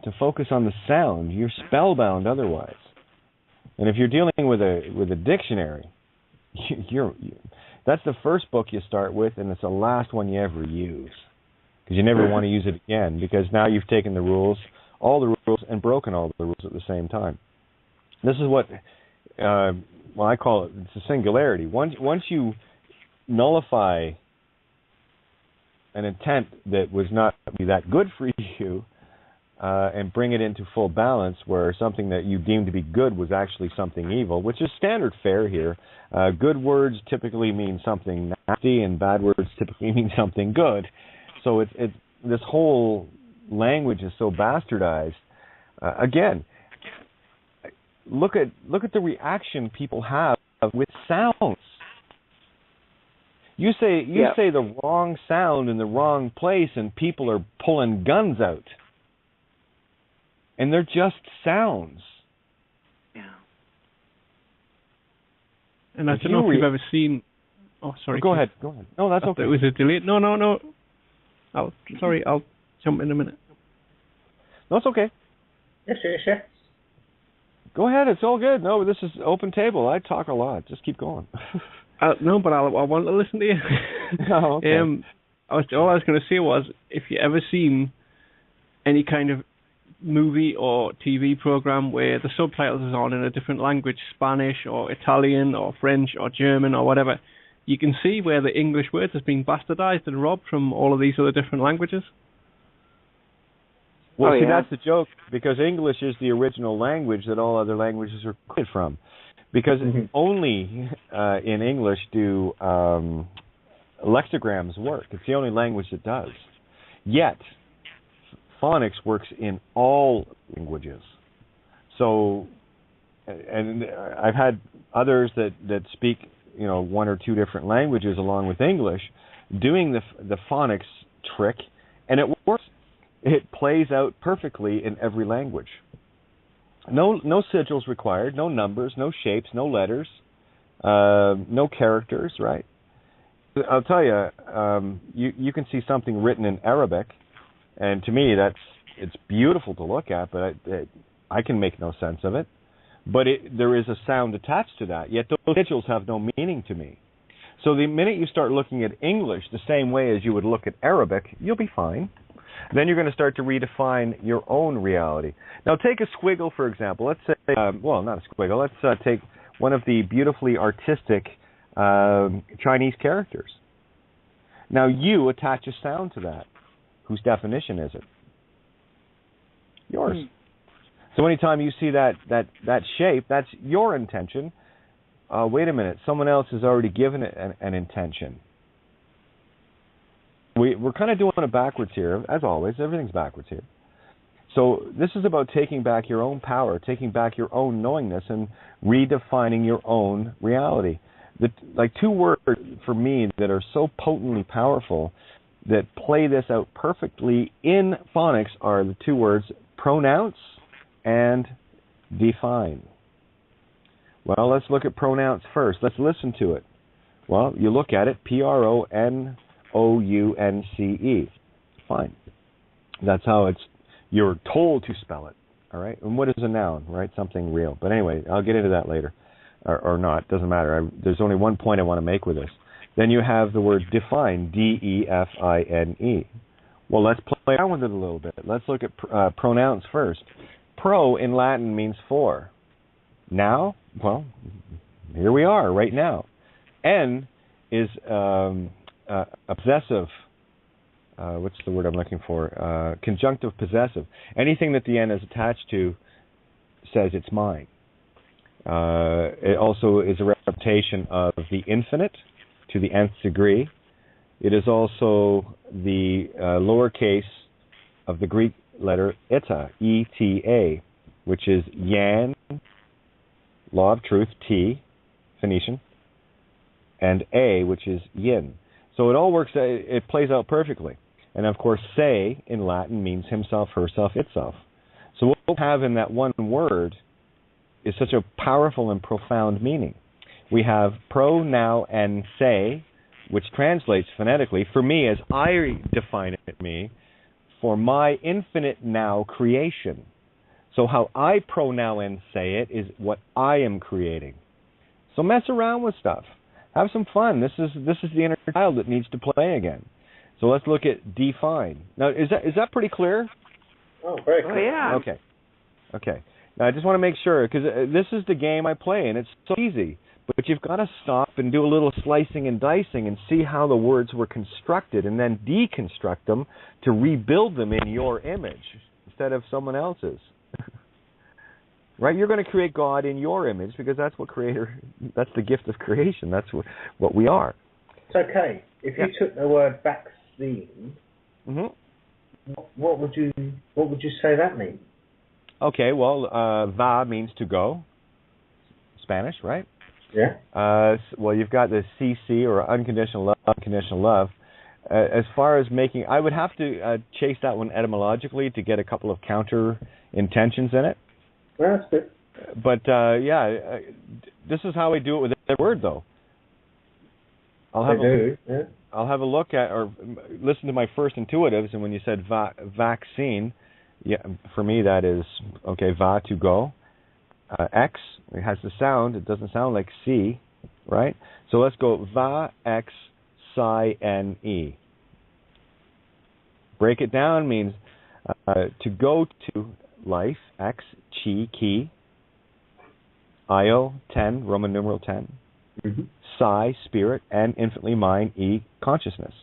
to focus on the sound. You're spellbound otherwise. And if you're dealing with a dictionary, that's the first book you start with, and it's the last one you ever use. Because you never want to use it again, because now you've taken all the rules, and broken all the rules at the same time. This is what, I call it, it's a singularity. Once you nullify an intent that was not that good for you, and bring it into full balance, where something that you deemed to be good was actually something evil, which is standard fare here. Good words typically mean something nasty, and bad words typically mean something good. So it's this whole language is so bastardized. Again, look at the reaction people have with sounds. You say the wrong sound in the wrong place, and people are pulling guns out. And they're just sounds. Yeah. And I don't know if you've ever seen. Oh, sorry. Go ahead. No, that's okay. It was a delay. No. I'll jump in a minute. No, it's okay. Yes. Go ahead. It's all good. No, this is open table. I talk a lot. Just keep going. No, but I want to listen to you. Oh, okay. All I was going to say was, if you ever seen any kind of movie or TV program where the subtitles is on in a different language, Spanish or Italian or French or German or whatever, you can see where the English words has been bastardized and robbed from all of these other different languages. Well, that's the joke, because English is the original language that all other languages are quoted from. Because only in English do lexicograms work. It's the only language that does. Yet, phonics works in all languages. So, and I've had others that speak, one or two different languages along with English, doing the phonics trick, and it works. It plays out perfectly in every language. No sigils required, no numbers, no shapes, no letters, no characters, right? I'll tell you, you can see something written in Arabic, and to me it's beautiful to look at, but I can make no sense of it. But there is a sound attached to that, yet those sigils have no meaning to me. So the minute you start looking at English the same way as you would look at Arabic, you'll be fine. Then you're going to start to redefine your own reality. Now, take a squiggle, for example. Let's say, not a squiggle. Let's take one of the beautifully artistic Chinese characters. Now, you attach a sound to that. Whose definition is it? Yours. So anytime you see that shape, that's your intention. Wait a minute, someone else has already given it an intention. We're kind of doing it backwards here, as always. Everything's backwards here. So this is about taking back your own power, taking back your own knowingness, and redefining your own reality. Two words for me that are so potently powerful that play this out perfectly in phonics are the two words pronounce and define. Well, let's look at pronounce first. Let's listen to it. Well, you look at it, pronounce. O-U-N-C-E. Fine. That's how you're told to spell it. All right. And what is a noun? Right. Something real. But anyway, I'll get into that later, or not. Doesn't matter. There's only one point I want to make with this. Then you have the word define. D-E-F-I-N-E. Well, let's play around with it a little bit. Let's look at pronouns first. Pro in Latin means for. Now, well, here we are right now. En is a possessive. What's the word I'm looking for? Conjunctive possessive. Anything that the N is attached to says it's mine. It also is a representation of the infinite to the nth degree. It is also the lowercase of the Greek letter eta, E-T-A, which is Yan, law of truth, T, Phoenician, and A, which is yin. So it all works, it plays out perfectly. And of course, se in Latin means himself, herself, itself. So what we have in that one word is such a powerful and profound meaning. We have pro, now, and se, which translates phonetically, for me, as I define it, for my infinite now creation. So how I pro, now, and say it is what I am creating. So mess around with stuff. Have some fun. This is the inner child that needs to play again. So let's look at define. Now, is that pretty clear? Oh, very clear. Oh, yeah. Okay. Now, I just want to make sure, because this is the game I play, and it's so easy. But you've got to stop and do a little slicing and dicing and see how the words were constructed and then deconstruct them to rebuild them in your image instead of someone else's. Right? You're going to create God in your image because that's that's the gift of creation. That's what we are. It's okay. If you took the word vaccine, what would you say that means? Okay, well, va means to go. Spanish, right? Yeah. Well, you've got the CC, or unconditional love. As far as making, I would have to chase that one etymologically to get a couple of counter intentions in it. Well, that's good. But this is how we do it with every word, though. I'll have a look at or listen to my first intuitives, and when you said vaccine, yeah, for me that is okay. Va, to go. X, it has the sound. It doesn't sound like C, right? So let's go va, X, psi, N, E. Break it down means to go to life, X, chi, ki, Io, 10, Roman numeral 10, psi, spirit, and infinitely mind, E, consciousness.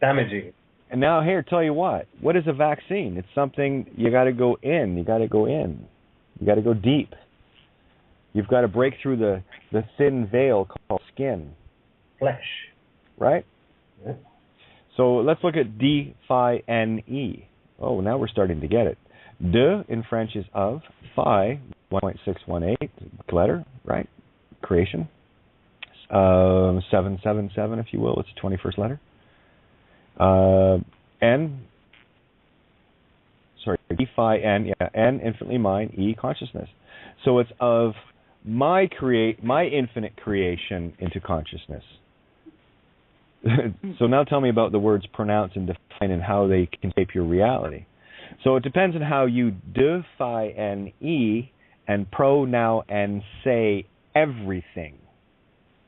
Damaging. And now here, tell you what is a vaccine? It's something you got to go in. You got to go deep. You've got to break through the thin veil called skin. Flesh. Right? Yeah. So let's look at D-Phi-N-E. Oh, now we're starting to get it. De in French is of. Phi, 1.618 letter, right? Creation. 777, if you will. It's the 21st letter. D-Phi-N, N, infinitely mine, E, consciousness. So it's of my infinite creation into consciousness. So now tell me about the words pronounce and define and how they can shape your reality. So it depends on how you define E and pro, now, and say everything.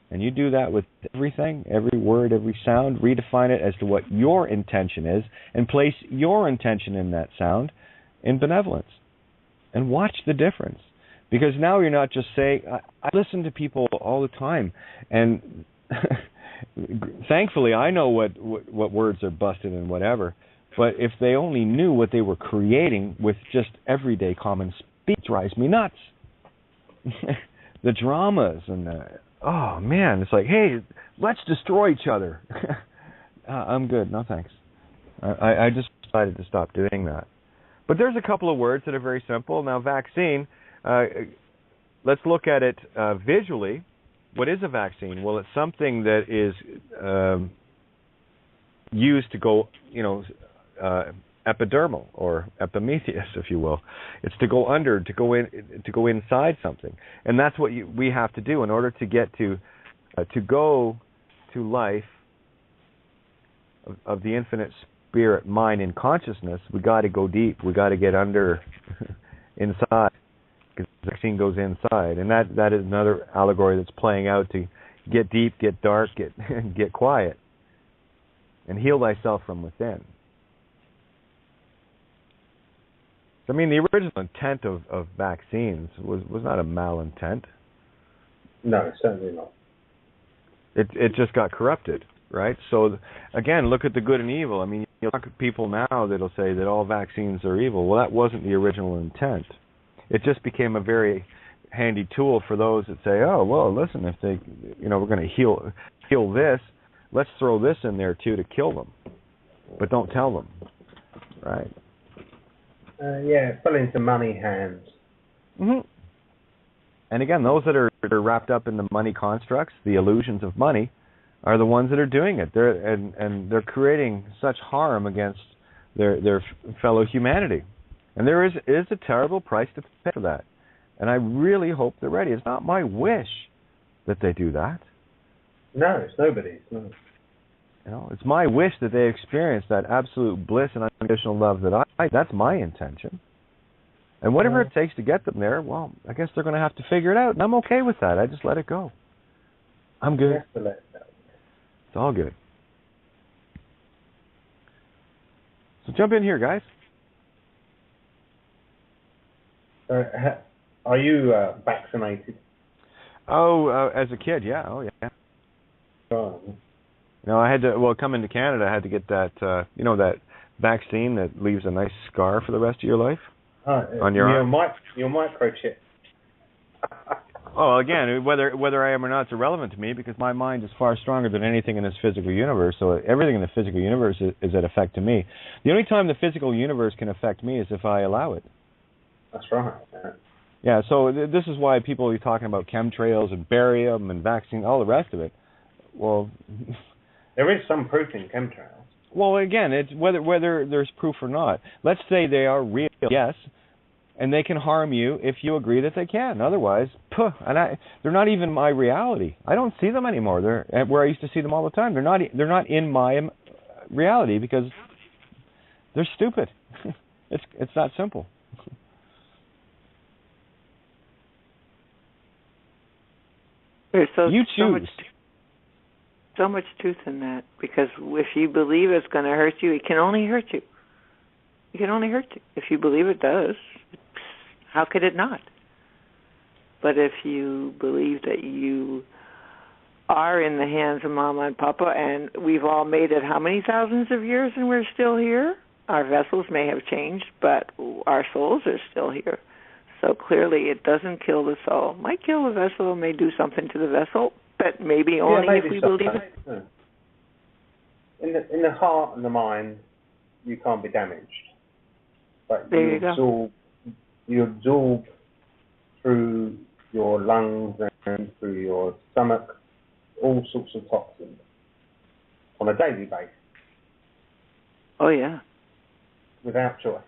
And you do that with everything, every word, every sound, redefine it as to what your intention is, and place your intention in that sound in benevolence. And watch the difference. Because now you're not just saying, I listen to people all the time, and thankfully I know what words are busted and whatever, but if they only knew what they were creating with just everyday common speech, drives me nuts. The dramas and oh man, it's like, hey, let's destroy each other. I'm good, no thanks. I just decided to stop doing that. But there's a couple of words that are very simple. Now, vaccine, let's look at it visually. What is a vaccine? Well, it's something that is used to go, epidermal or epimetheus, if you will. It's to go under, to go inside something, and that's what we have to do in order to get to go to life of the infinite spirit, mind, and consciousness, we got to go deep. We got to get under inside, because the vaccine goes inside, and that is another allegory that's playing out to get deep, get dark, get quiet, and heal thyself from within. I mean, the original intent of vaccines was not a malintent. No, certainly not. It just got corrupted, right? So, again, look at the good and evil. I mean, you look at people now that'll say that all vaccines are evil. Well, that wasn't the original intent. It just became a very handy tool for those that say, oh, well, listen, if they, we're going to heal this, let's throw this in there, too, to kill them. But don't tell them, right? It fell into money hands. Mm-hmm. And again, those that are wrapped up in the money constructs, the illusions of money, are the ones that are doing it. They're creating such harm against their fellow humanity. And there is a terrible price to pay for that. And I really hope they're ready. It's not my wish that they do that. No, it's nobody's. No. It's my wish that they experience that absolute bliss and unconditional love that that's my intention. And whatever it takes to get them there, well, I guess they're going to have to figure it out. And I'm okay with that. I just let it go. I'm good. You have to let it go. It's all good. So jump in here, guys. Are you vaccinated? Oh, as a kid, yeah. Oh, yeah. Oh. No, I had to, coming to Canada, I had to get that, that vaccine that leaves a nice scar for the rest of your life on your arm. Your microchip. Oh, again, whether I am or not, it's irrelevant to me because my mind is far stronger than anything in this physical universe. So everything in the physical universe is at effect to me. The only time the physical universe can affect me is if I allow it. That's right. Yeah, so this is why people are talking about chemtrails and barium and vaccine, all the rest of it. Well, there is some proof in chemtrails. Well, again, it's whether there's proof or not. Let's say they are real, yes, and they can harm you if you agree that they can. Otherwise, they're not even my reality. I don't see them anymore. They're where I used to see them all the time. They're not in my reality because they're stupid. It's that simple. There's you choose. So much truth in that, because if you believe it's going to hurt you, it can only hurt you. It can only hurt you. If you believe it does, how could it not? But if you believe that you are in the hands of Mama and Papa, and we've all made it how many thousands of years and we're still here? Our vessels may have changed, but our souls are still here. So clearly it doesn't kill the soul. Might kill the vessel, may do something to the vessel, but maybe only if we believe it. In the heart and the mind, you can't be damaged. But there you go. You absorb through your lungs and through your stomach all sorts of toxins on a daily basis. Oh, yeah. Without choice.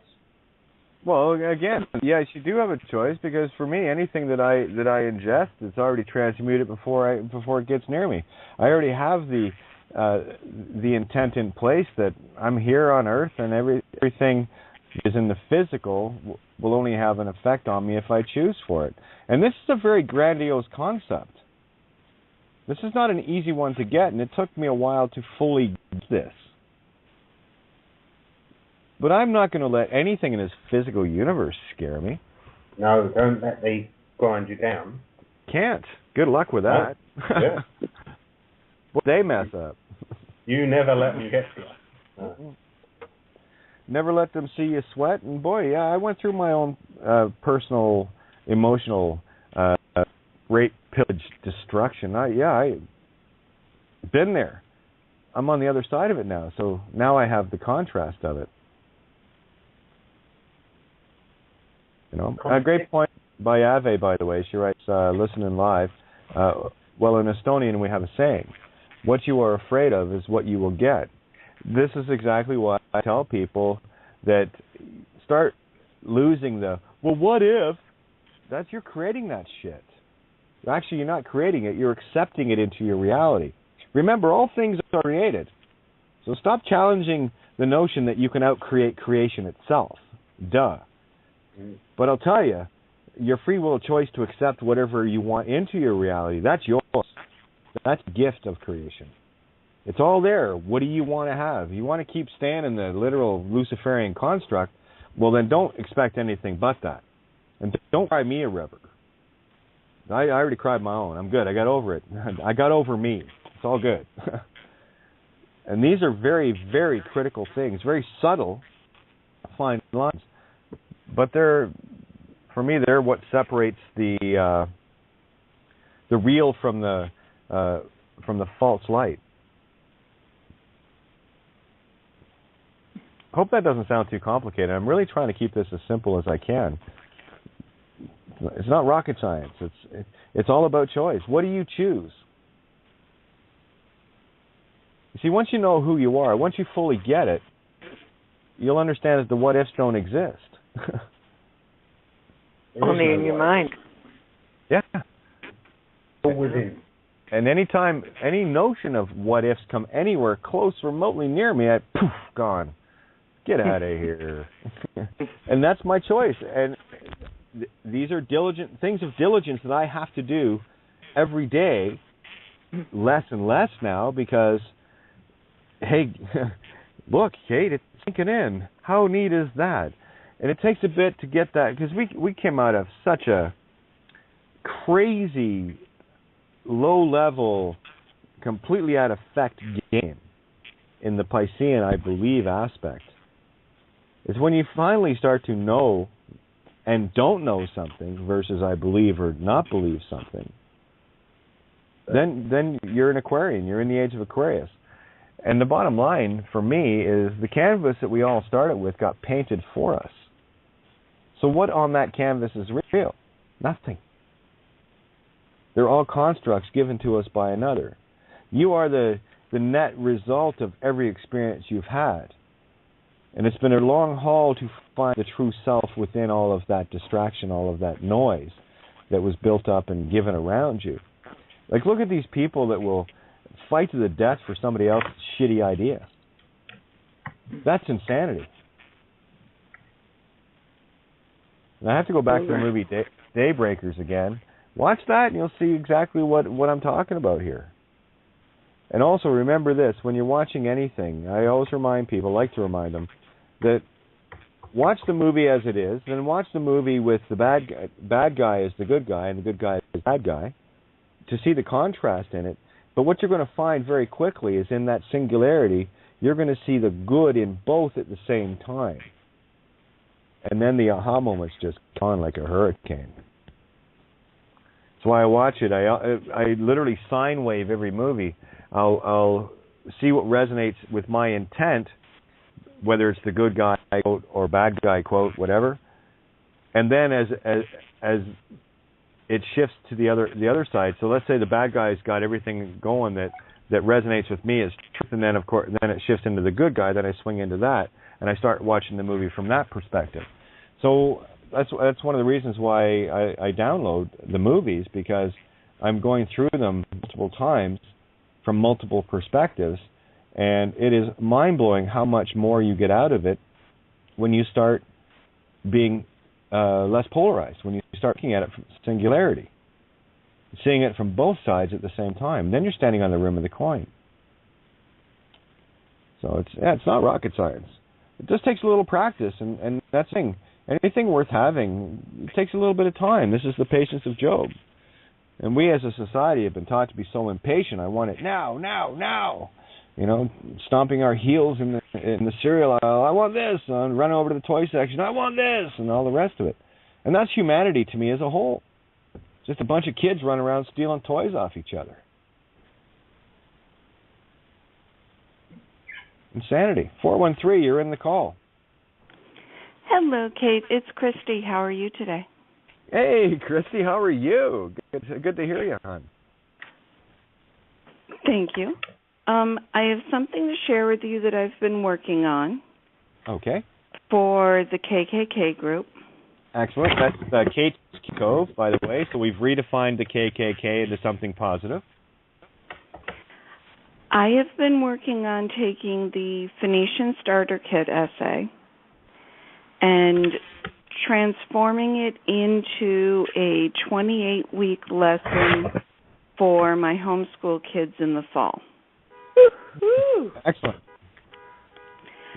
Well, again, yes, you do have a choice because for me, anything that I ingest, it's already transmuted before it gets near me. I already have the intent in place that I'm here on Earth, and everything is in the physical will only have an effect on me if I choose for it. And this is a very grandiose concept. This is not an easy one to get, and it took me a while to fully get this. But I'm not going to let anything in this physical universe scare me. No, don't let me grind you down. Can't. Good luck with that. Yeah. Well, they mess up. You never let them get to you. No. Never let them see you sweat. And boy, yeah, I went through my own personal, emotional rape, pillage, destruction. I've been there. I'm on the other side of it now. So now I have the contrast of it. A great point by Ave, by the way. She writes, listening live. Well, in Estonian, we have a saying, what you are afraid of is what you will get. This is exactly why I tell people that start losing well, what if? You're creating that shit. Actually, you're not creating it. You're accepting it into your reality. Remember, all things are created. So stop challenging the notion that you can out-create creation itself. Duh. But I'll tell you, your free will choice to accept whatever you want into your reality, that's yours. That's a gift of creation. It's all there. What do you want to have? You want to keep staying in the literal Luciferian construct, well, then don't expect anything but that. And don't cry me a river. I already cried my own. I'm good. I got over it. I got over me. It's all good. And these are very, very critical things, very subtle, fine lines. But for me, they're what separates the real from the false light. Hope that doesn't sound too complicated. I'm really trying to keep this as simple as I can. It's not rocket science. It's all about choice. What do you choose? You see, once you know who you are, once you fully get it, you'll understand that the what-ifs don't exist. Only in your mind. Yeah. Within. And anytime any notion of what-ifs come anywhere close, remotely near me, poof, gone. Get out of here. And that's my choice. And these are things of diligence that I have to do every day, less and less now, because, hey, look, Kate, it's sinking in. How neat is that? And it takes a bit to get that, because we came out of such a crazy, low-level, completely out of effect game in the Piscean, I believe, aspect. It's when you finally start to know and don't know something versus I believe or not believe something, then you're an Aquarian. You're in the age of Aquarius. And the bottom line for me is the canvas that we all started with got painted for us. So what on that canvas is real? Nothing. They're all constructs given to us by another. You are the net result of every experience you've had. And it's been a long haul to find the true self within all of that distraction, all of that noise that was built up and given around you. Like, look at these people that will fight to the death for somebody else's shitty idea. That's insanity. And I have to go back to the movie Daybreakers again. Watch that and you'll see exactly what I'm talking about here. And also remember this, when you're watching anything, I always remind people, like to remind them, that watch the movie as it is, then watch the movie with the bad guy as the good guy and the good guy as the bad guy, to see the contrast in it. But what you're going to find very quickly is in that singularity, you're going to see the good in both at the same time. And then the aha moment's just gone like a hurricane. That's why I watch it. I literally sine wave every movie. I'll see what resonates with my intent, whether it's the good guy quote or bad guy quote, whatever. And then as it shifts to the other side. So let's say the bad guy's got everything going that resonates with me as truth, and then of course then it shifts into the good guy. Then I swing into that, and I start watching the movie from that perspective. So that's one of the reasons why I download the movies, because I'm going through them multiple times from multiple perspectives, and it is mind-blowing how much more you get out of it when you start being less polarized, when you start looking at it from singularity, seeing it from both sides at the same time. Then you're standing on the rim of the coin. So it's not rocket science. It just takes a little practice, and that's the thing. Anything worth having, it takes a little bit of time. This is the patience of Job. And we as a society have been taught to be so impatient. I want it now, now, now. You know, stomping our heels in the cereal aisle. I want this. I'm running over to the toy section. I want this, and all the rest of it. And that's humanity to me as a whole. Just a bunch of kids running around stealing toys off each other. Insanity. 413, you're in the call. Hello, Kate. It's Christy. How are you today? Hey, Christy, how are you? Good to hear you, hon. Thank you. I have something to share with you that I've been working on. Okay. For the KKK group. Excellent. That's Kate's Cove, by the way. So we've redefined the KKK into something positive. I have been working on taking the Phoenician Starter Kit essay and transforming it into a 28-week lesson for my homeschool kids in the fall. Excellent.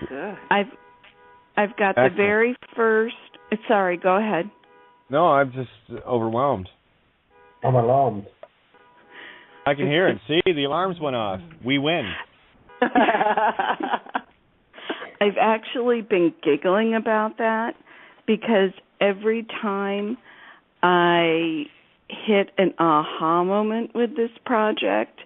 Good. I've got Excellent. the very first. Sorry, go ahead. No, I'm just overwhelmed. I'm alarmed. I can hear it. See, the alarms went off. We win. I've actually been giggling about that because every time I hit an aha moment with this project,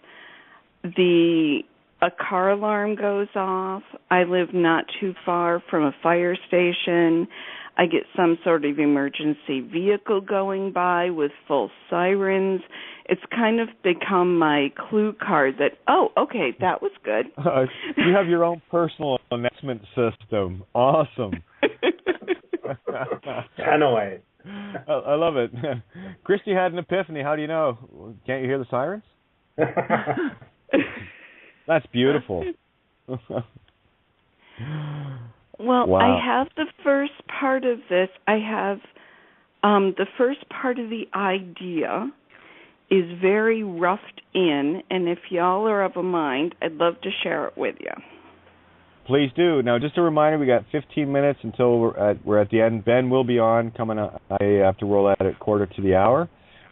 a car alarm goes off. I live not too far from a fire station. I get some sort of emergency vehicle going by with full sirens. It's kind of become my clue card that, oh, okay, that was good. You have your own personal announcement system. Awesome. Anyway. I love it. Christy had an epiphany. How do you know? Can't you hear the sirens? That's beautiful. Well, wow. I have the first part of this. I have the first part of the idea is very roughed in, and if y'all are of a mind, I'd love to share it with you. Please do. Now, just a reminder, we got 15 minutes until we're at the end. Ben will be on coming up. I have to roll out at 1:45,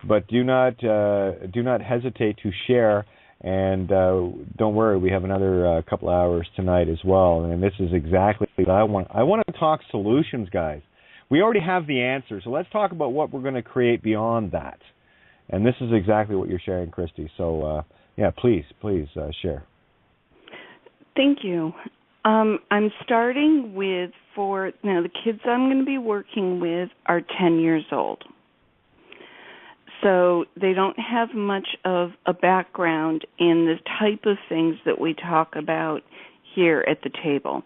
but do not hesitate to share. And don't worry, we have another couple hours tonight as well. And this is exactly what I want. I want to talk solutions, guys. We already have the answer, so let's talk about what we're going to create beyond that. And this is exactly what you're sharing, Christy. So, yeah, please share. Thank you. I'm starting with now the kids I'm going to be working with are 10 years old. So they don't have much of a background in the type of things that we talk about here at the table.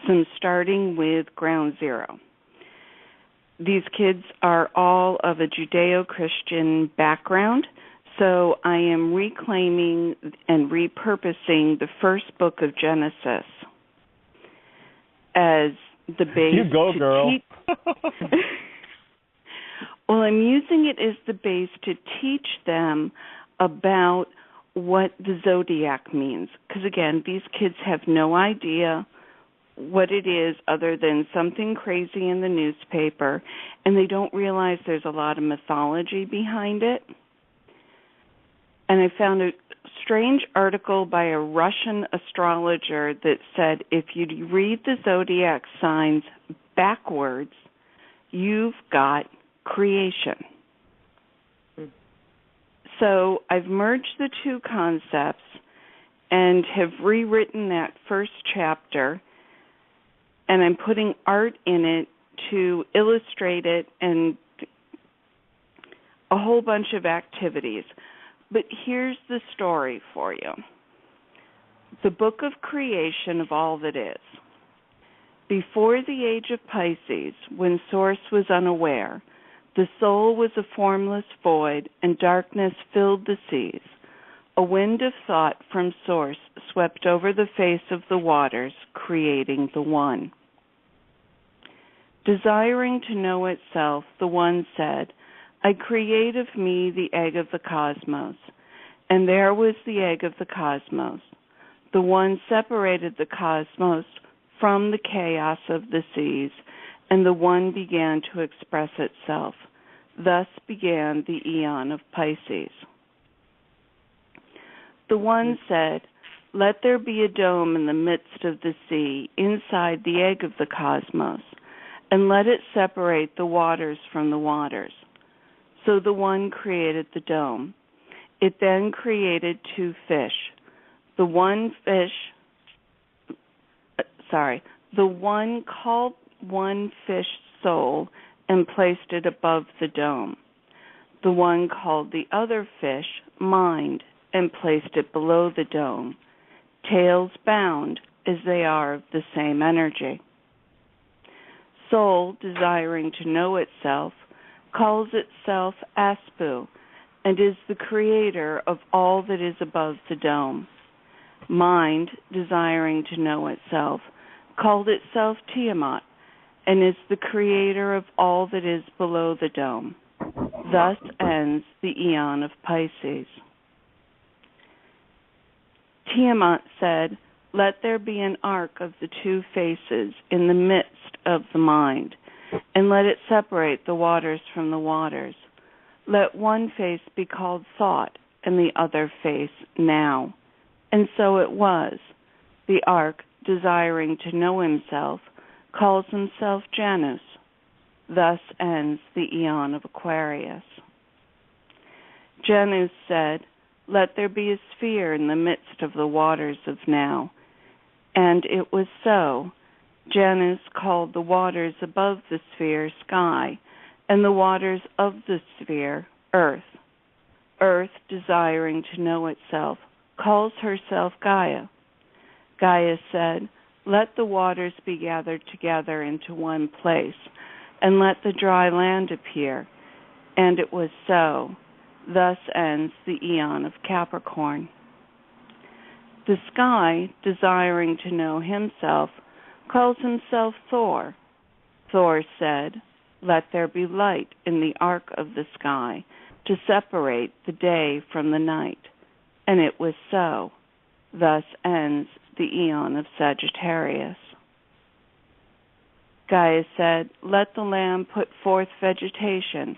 So I'm starting with ground zero. These kids are all of a Judeo-Christian background, so I am reclaiming and repurposing the first book of Genesis as the base. You go, girl. Well, I'm using it as the base to teach them about what the zodiac means. Because, again, these kids have no idea what it is other than something crazy in the newspaper, and they don't realize there's a lot of mythology behind it. And I found a strange article by a Russian astrologer that said if you read the zodiac signs backwards, you've got creation. So I've merged the two concepts and have rewritten that first chapter, and I'm putting art in it to illustrate it and a whole bunch of activities. But here's the story for you. The book of creation of all that is. Before the age of Pisces, when Source was unaware, the soul was a formless void, and darkness filled the seas. A wind of thought from Source swept over the face of the waters, creating the One. Desiring to know itself, the One said, I create of me the egg of the cosmos. And there was the egg of the cosmos. The One separated the cosmos from the chaos of the seas, and the One began to express itself. Thus began the Eon of Pisces. The One said, let there be a dome in the midst of the sea, inside the egg of the cosmos, and let it separate the waters from the waters. So the One created the dome. It then created two fish. The One called one fish soul and placed it above the dome. The One called the other fish mind and placed it below the dome, tails bound as they are of the same energy. Soul, desiring to know itself, calls itself Aspu and is the creator of all that is above the dome. mind, desiring to know itself, called itself Tiamat, and is the creator of all that is below the dome. Thus ends the Eon of Pisces. Tiamat said, "Let there be an arc of the two faces in the midst of the mind, and let it separate the waters from the waters. Let one face be called thought, and the other face now." And so it was. The arc, desiring to know himself, calls himself Janus. Thus ends the Eon of Aquarius. Janus said, "Let there be a sphere in the midst of the waters of now." And it was so. Janus called the waters above the sphere sky, and the waters of the sphere earth. Earth, desiring to know itself, calls herself Gaia. Gaia said, "Let the waters be gathered together into one place, and let the dry land appear." And it was so. Thus ends the Eon of Capricorn. The sky, desiring to know himself, calls himself Thor. Thor said, "Let there be light in the arc of the sky to separate the day from the night." And it was so. Thus ends the Eon of Sagittarius. Gaia said, "Let the land put forth vegetation,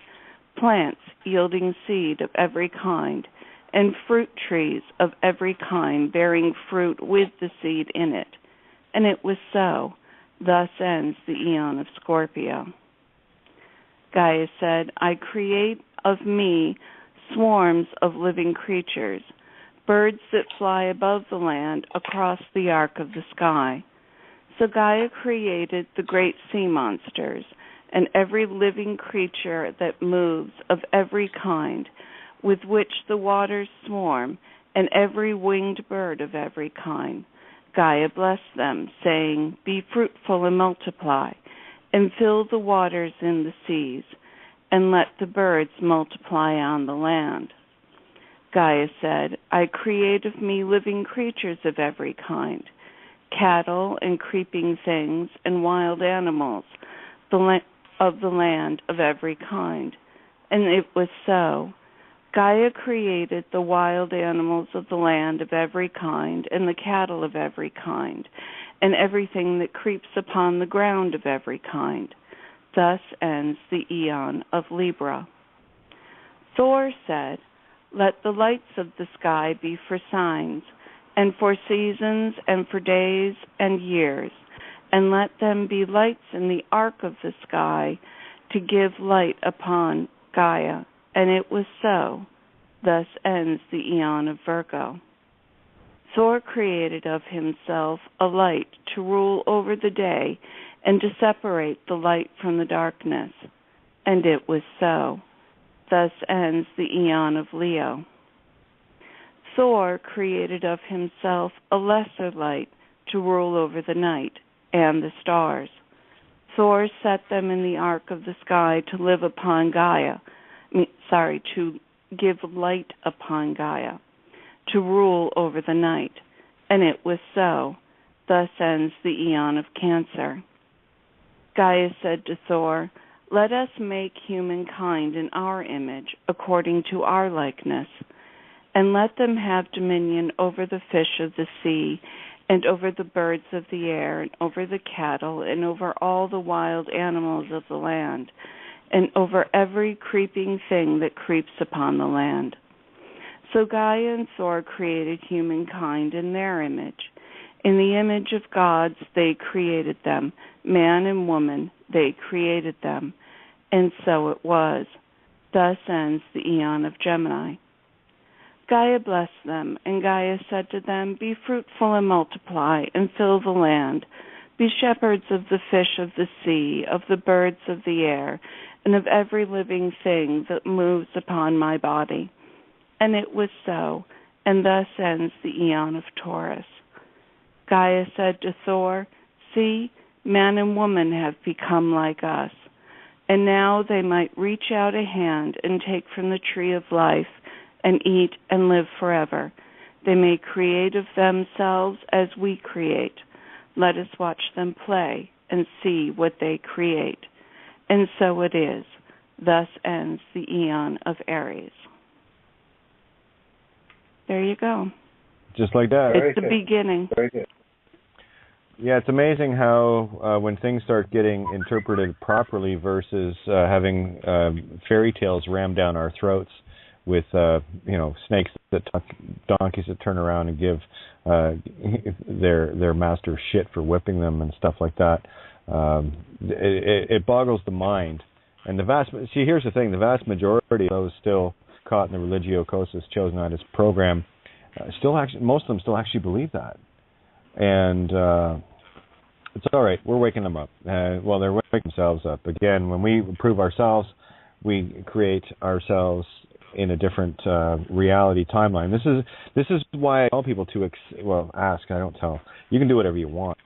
plants yielding seed of every kind, and fruit trees of every kind bearing fruit with the seed in it." And it was so. Thus ends the Eon of Scorpio. Gaia said, "I create of me swarms of living creatures, birds that fly above the land across the arc of the sky." So Gaia created the great sea monsters and every living creature that moves of every kind, with which the waters swarm, and every winged bird of every kind. Gaia blessed them, saying, "Be fruitful and multiply, and fill the waters in the seas, and let the birds multiply on the land." Gaia said, "I create of me living creatures of every kind, cattle and creeping things and wild animals of the land of every kind." And it was so. Gaia created the wild animals of the land of every kind, and the cattle of every kind, and everything that creeps upon the ground of every kind. Thus ends the Eon of Libra. Thor said, "Let the lights of the sky be for signs, and for seasons, and for days and years, and let them be lights in the arc of the sky to give light upon Gaia." And it was so. Thus ends the Eon of Virgo. Thor created of himself a light to rule over the day and to separate the light from the darkness. And it was so. Thus ends the Eon of Leo. Thor created of himself a lesser light to rule over the night and the stars. Thor set them in the arc of the sky to live upon Gaia. To give light upon Gaia, to rule over the night. And it was so. Thus ends the Eon of Cancer. Gaia said to Thor, "Let us make humankind in our image, according to our likeness, and let them have dominion over the fish of the sea, and over the birds of the air, and over the cattle, and over all the wild animals of the land, and over every creeping thing that creeps upon the land." So Gaia and Thor created humankind in their image. In the image of gods they created them, man and woman they created them. And so it was. Thus ends the Eon of Gemini. Gaia blessed them, and Gaia said to them, "Be fruitful and multiply, and fill the land. Be shepherds of the fish of the sea, of the birds of the air, and of every living thing that moves upon my body." And it was so, and thus ends the Eon of Taurus. Gaia said to Thor, "See, man and woman have become like us, and now they might reach out a hand and take from the tree of life and eat and live forever. They may create of themselves as we create. Let us watch them play and see what they create. And so it is. Thus ends the Eon of Aries. There you go. Just like that. It's the beginning. Very good. Yeah, it's amazing how when things start getting interpreted properly versus having fairy tales rammed down our throats with snakes that talk, donkeys that turn around and give their master shit for whipping them and stuff like that. It boggles the mind. And here's the thing: the vast majority of those still caught in the religio-cosus chosen-itis program, most of them still actually believe that. And it's all right. We're waking them up. They're waking themselves up. Again, when we prove ourselves, we create ourselves in a different reality timeline. This is why I tell people to ask. I don't tell. You can do whatever you want.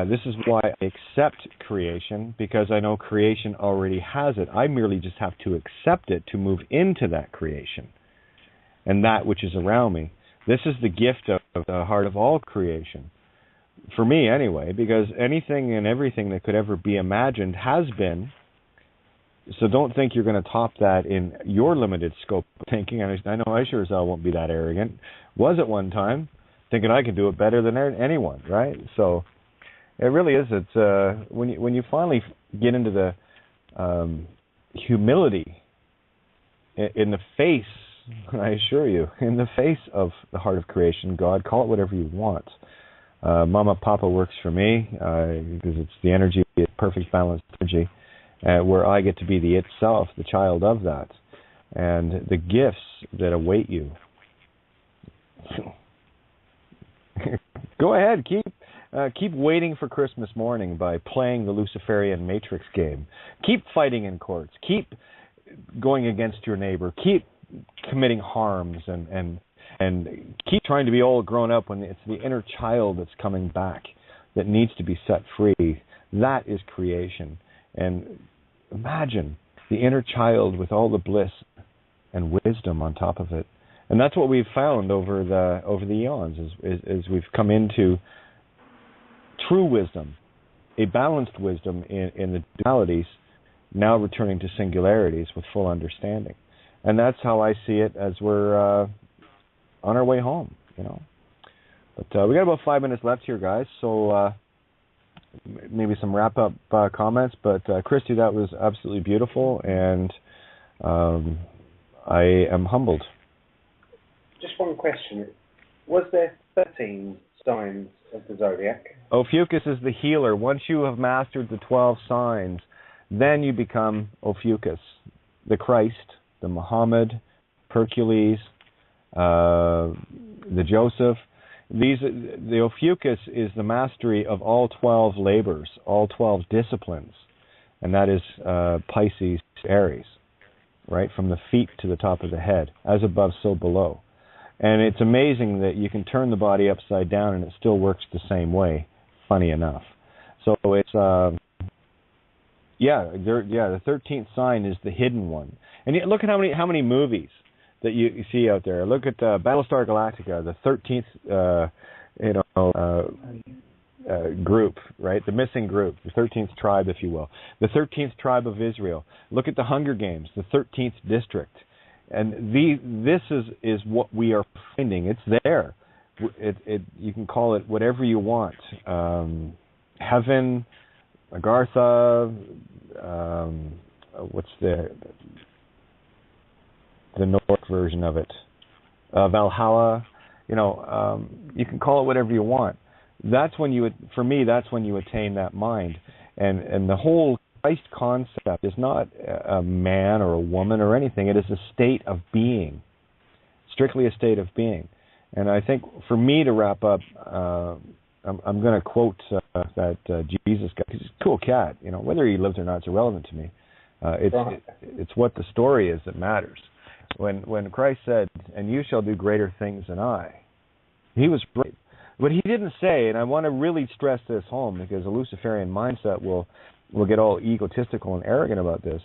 This is why I accept creation, because I know creation already has it. I merely just have to accept it to move into that creation and that which is around me. This is the gift of the heart of all creation. For me, anyway, because anything and everything that could ever be imagined has been. So don't think you're going to top that in your limited scope of thinking. I know I sure as hell won't be that arrogant. Was at one time, thinking I could do it better than anyone, right? So it really is. It's when you finally get into the humility in the face, I assure you, in the face of the heart of creation, God, call it whatever you want. Mama, Papa works for me because it's the energy, it's perfect balanced energy, where I get to be the itself, the child of that, and the gifts that await you. Go ahead, keep waiting for Christmas morning by playing the Luciferian Matrix game. Keep fighting in courts. Keep going against your neighbor. Keep committing harms and keep trying to be all grown up when it's the inner child that's coming back that needs to be set free. That is creation. And imagine the inner child with all the bliss and wisdom on top of it. And that's what we've found over the eons is we've come into true wisdom, a balanced wisdom in the dualities, now returning to singularities with full understanding. And that's how I see it as we're on our way home, But we got about 5 minutes left here, guys. So maybe some wrap-up comments. But Christy, that was absolutely beautiful, and I am humbled. Just one question. Was there 13 signs of the zodiac? Ophiuchus is the healer. Once you have mastered the 12 signs, then you become Ophiuchus, the Christ, the Muhammad, Hercules, the Joseph. The Ophiuchus is the mastery of all 12 labors, all 12 disciplines, and that is Pisces, Aries, right, from the feet to the top of the head, as above, so below. And it's amazing that you can turn the body upside down and it still works the same way, funny enough. So it's, the 13th sign is the hidden one. And look at how many movies that you see out there. Look at Battlestar Galactica, the 13th, group, right? The missing group, the 13th tribe, if you will. The 13th tribe of Israel. Look at the Hunger Games, the 13th district. And this is what we are finding. It's there. You can call it whatever you want. Heaven, Agartha, what's the North version of it? Valhalla. You can call it whatever you want. That's when for me, that's when you attain that mind. And the whole Christ concept is not a man or a woman or anything. It is a state of being, strictly a state of being. And I think for me to wrap up, I'm going to quote that Jesus guy. He's a cool cat. Whether he lives or not is irrelevant to me. It's what the story is that matters. When Christ said, "And you shall do greater things than I," he was right. But he didn't say, and I want to really stress this home because the Luciferian mindset will get all egotistical and arrogant about this.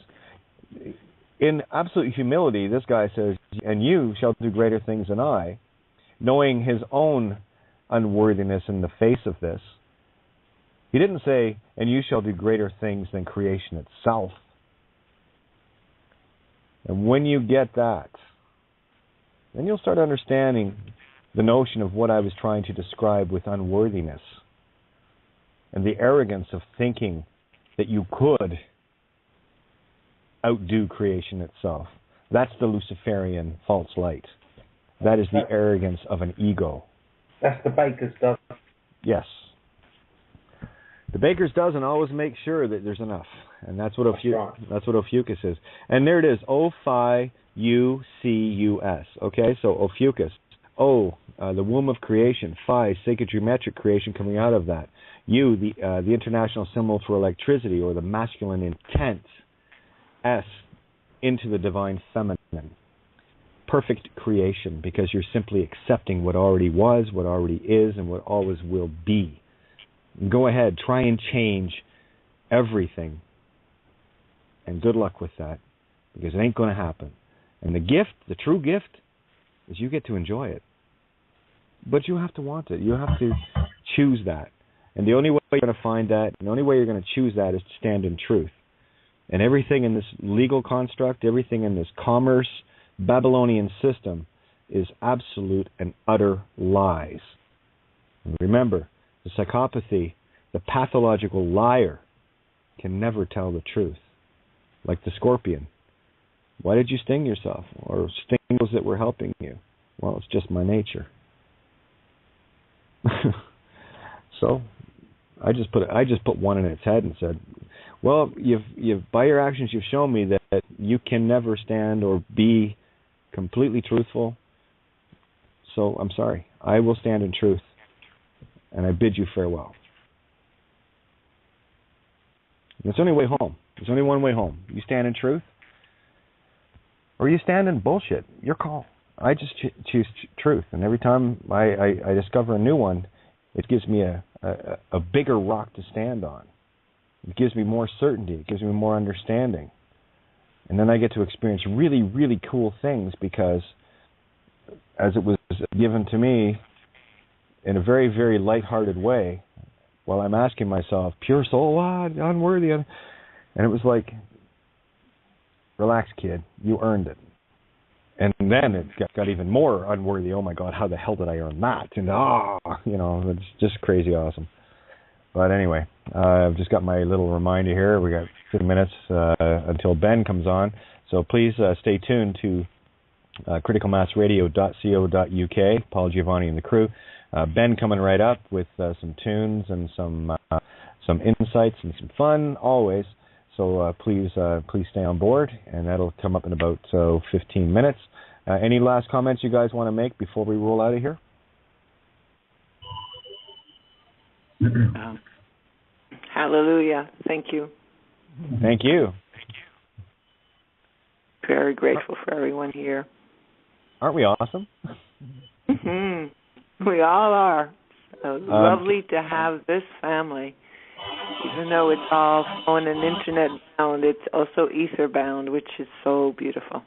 In absolute humility, this guy says, "And you shall do greater things than I." knowing his own unworthiness in the face of this. He didn't say, and you shall do greater things than creation itself. And when you get that, then you'll start understanding the notion of what I was trying to describe with unworthiness and the arrogance of thinking that you could outdo creation itself. That's the Luciferian false light. That is the arrogance of an ego. That's the baker's dozen. Yes. The baker's dozen always makes sure that there's enough. And that's what Ophiuchus is. And there it is, O-Phi-U-C-U-S. Okay, so Ophiuchus. O, the womb of creation. Phi, sacred geometric creation coming out of that. U, the international symbol for electricity, or the masculine intent. S, into the divine feminine. Perfect creation, because you're simply accepting what already was, what already is, and what always will be. Go ahead, try and change everything. And good luck with that, because it ain't going to happen. And the gift, the true gift, is you get to enjoy it. But you have to want it. You have to choose that. And the only way you're going to find that, the only way you're going to choose that is to stand in truth. And everything in this legal construct, everything in this commerce, Babylonian system is absolute and utter lies. And remember, the psychopathy, the pathological liar, can never tell the truth. Like the scorpion. Why did you sting yourself? Or sting those that were helping you? Well, it's just my nature. So, I just put one in its head and said, well, you've by your actions you've shown me that you can never stand or be completely truthful. So I'm sorry. I will stand in truth, and I bid you farewell. There's only way home. There's only one way home. You stand in truth, or you stand in bullshit. Your call. I just choose truth, and every time I discover a new one, it gives me a bigger rock to stand on. It gives me more certainty. It gives me more understanding. And then I get to experience really, really cool things, because as it was given to me in a very, very lighthearted way, while I'm asking myself, pure soul, unworthy. And it was like, relax, kid, you earned it. And then it got even more unworthy. Oh my God, how the hell did I earn that? And it's just crazy awesome. But anyway, I've just got my little reminder here. We got 15 minutes until Ben comes on. So please stay tuned to criticalmassradio.co.uk. Paul Giovanni and the crew. Ben coming right up with some tunes and some insights and some fun always. So please stay on board, and that'll come up in about 15 minutes. Any last comments you guys want to make before we roll out of here? Hallelujah. Thank you. Thank you. Very grateful for everyone here. Aren't we awesome? Mm-hmm. We all are. Lovely to have this family. Even though it's all phone and internet bound, it's also ether bound, which is so beautiful.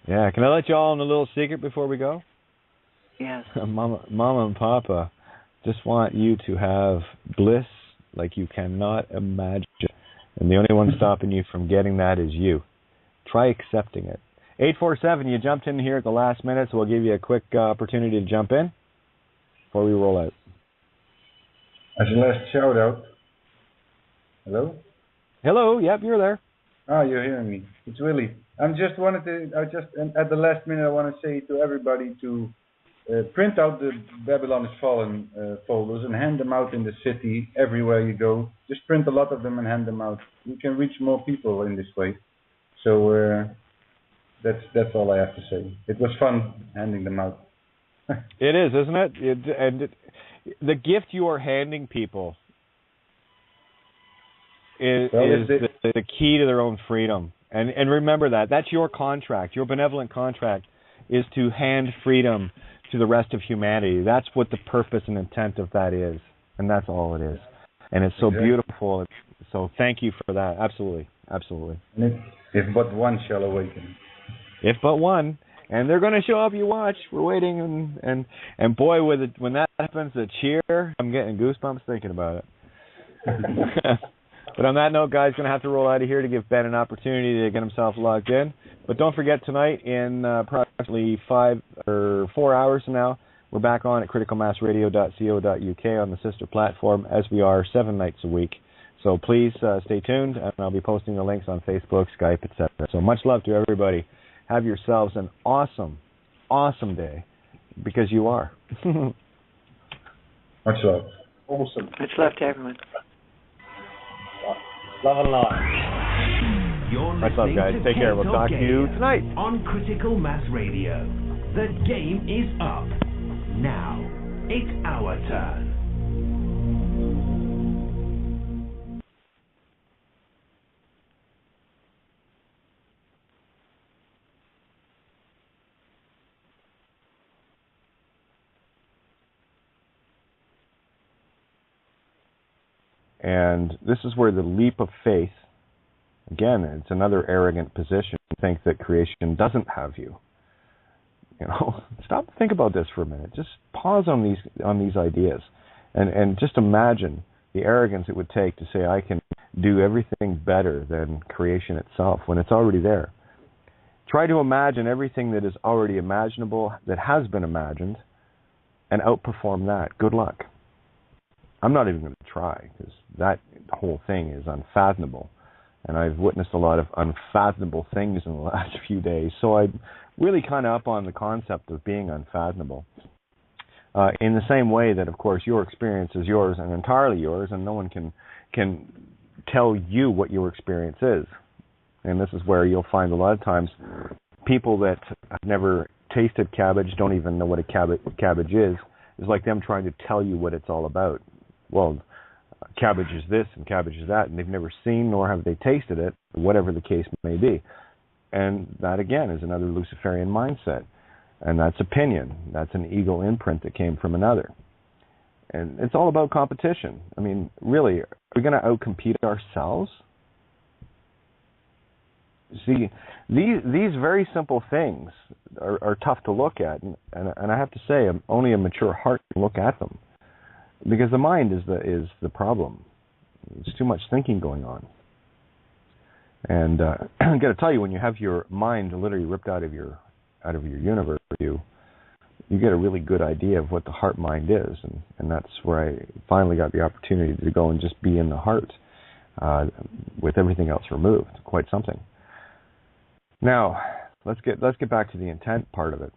Yeah, can I let you all in a little secret before we go? Yes. Mama and Papa just want you to have bliss like you cannot imagine. And the only one stopping you from getting that is you. Try accepting it. 847, you jumped in here at the last minute, so we'll give you a quick opportunity to jump in before we roll out. As a last shout out. Hello? Hello, yep, you're there. Oh, you're hearing me. It's Willie. At the last minute, I want to say to everybody to print out the Babylon is Fallen folders and hand them out in the city everywhere you go. Just print a lot of them and hand them out. We can reach more people in this way. So that's all I have to say. It was fun handing them out. It is, isn't it? The gift you are handing people is the key to their own freedom. And remember that. That's your contract. Your benevolent contract is to hand freedom to the rest of humanity. That's what the purpose and intent of that is. And that's all it is. And it's so beautiful. So thank you for that. Absolutely. Absolutely. And if but one shall awaken. If but one. And they're going to show up. You watch. We're waiting, and boy, when that happens, the cheer, I'm getting goosebumps thinking about it. But on that note, guys, going to have to roll out of here to give Ben an opportunity to get himself logged in. But don't forget, tonight in approximately 4 hours from now, we're back on at criticalmassradio.co.uk on the sister platform, as we are 7 nights a week. So please stay tuned, and I'll be posting the links on Facebook, Skype, etc. So much love to everybody. Have yourselves an awesome, awesome day, because you are. Much love. Awesome. Much love to everyone. Love and light. You're Much love, guys. listening to Take care. We'll talk to you Gaia tonight on Critical Mass Radio. The game is up. Now, it's our turn. And this is where the leap of faith, again, it's another arrogant position to think that creation doesn't have you. You know, stop and think about this for a minute. Just pause on these ideas, and just imagine the arrogance it would take to say I can do everything better than creation itself when it's already there. Try to imagine everything that is already imaginable, that has been imagined, and outperform that. Good luck. I'm not even going to try, because that whole thing is unfathomable. And I've witnessed a lot of unfathomable things in the last few days. So I'm really kind of up on the concept of being unfathomable. In the same way that, of course, your experience is yours and entirely yours, and no one can tell you what your experience is. And this is where you'll find a lot of times people that have never tasted cabbage, don't even know what a cabbage is like them trying to tell you what it's all about. Well, cabbage is this and cabbage is that, and they've never seen nor have they tasted it, whatever the case may be. And that, again, is another Luciferian mindset. And that's opinion. That's an ego imprint that came from another. And it's all about competition. I mean, really, are we going to outcompete ourselves? See, these very simple things are tough to look at. And I have to say, only a mature heart can look at them. Because the mind is the problem. There's too much thinking going on. And I've got to tell you, when you have your mind literally ripped out of your universe, you get a really good idea of what the heart mind is, and that's where I finally got the opportunity to go and just be in the heart with everything else removed. Quite something. Now, let's get back to the intent part of it.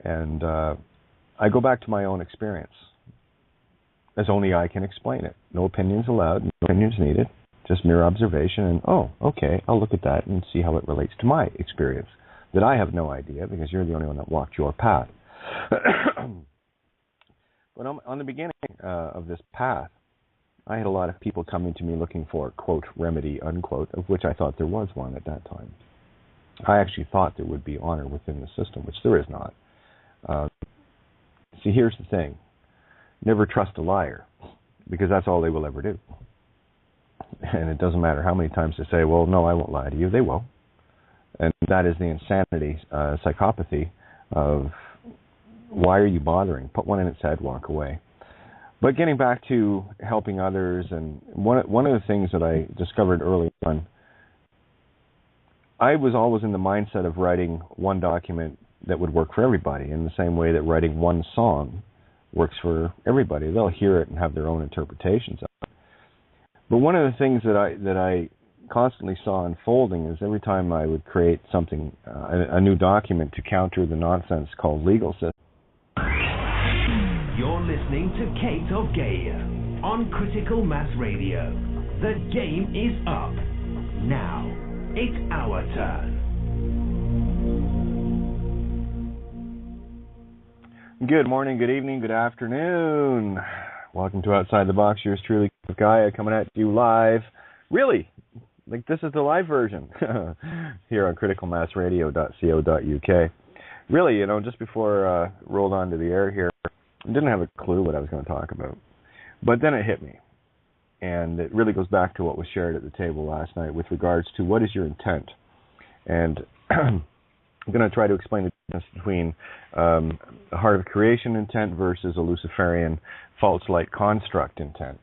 And I go back to my own experience, as only I can explain it. No opinions allowed, no opinions needed, just mere observation, and, oh, okay, I'll look at that and see how it relates to my experience, that I have no idea, because you're the only one that walked your path. But on the beginning of this path, I had a lot of people coming to me looking for, quote, remedy, unquote, of which I thought there was one at that time. I actually thought there would be honor within the system, which there is not. See, here's the thing. Never trust a liar, because that's all they will ever do. And it doesn't matter how many times they say, well, no, I won't lie to you. They will. And that is the insanity, psychopathy of, why are you bothering? Put one in its head, walk away. But getting back to helping others, and one of the things that I discovered early on, I was always in the mindset of writing one document that would work for everybody, in the same way that writing one song works for everybody. They'll hear it and have their own interpretations of it. But one of the things that I constantly saw unfolding is every time I would create something, a new document to counter the nonsense called legal system. You're listening to Kate of Gaia on Critical Mass Radio. The game is up. Now, it's our turn. Good morning, good evening, good afternoon. Welcome to Outside the Box. Yours truly, Gaia, coming at you live. Really, like this is the live version here on criticalmassradio.co.uk. Really, just before rolled onto the air here, I didn't have a clue what I was going to talk about. But then it hit me. And it really goes back to what was shared at the table last night with regards to what is your intent. And I'm going to try to explain the difference between the heart of creation intent versus a Luciferian false light construct intent.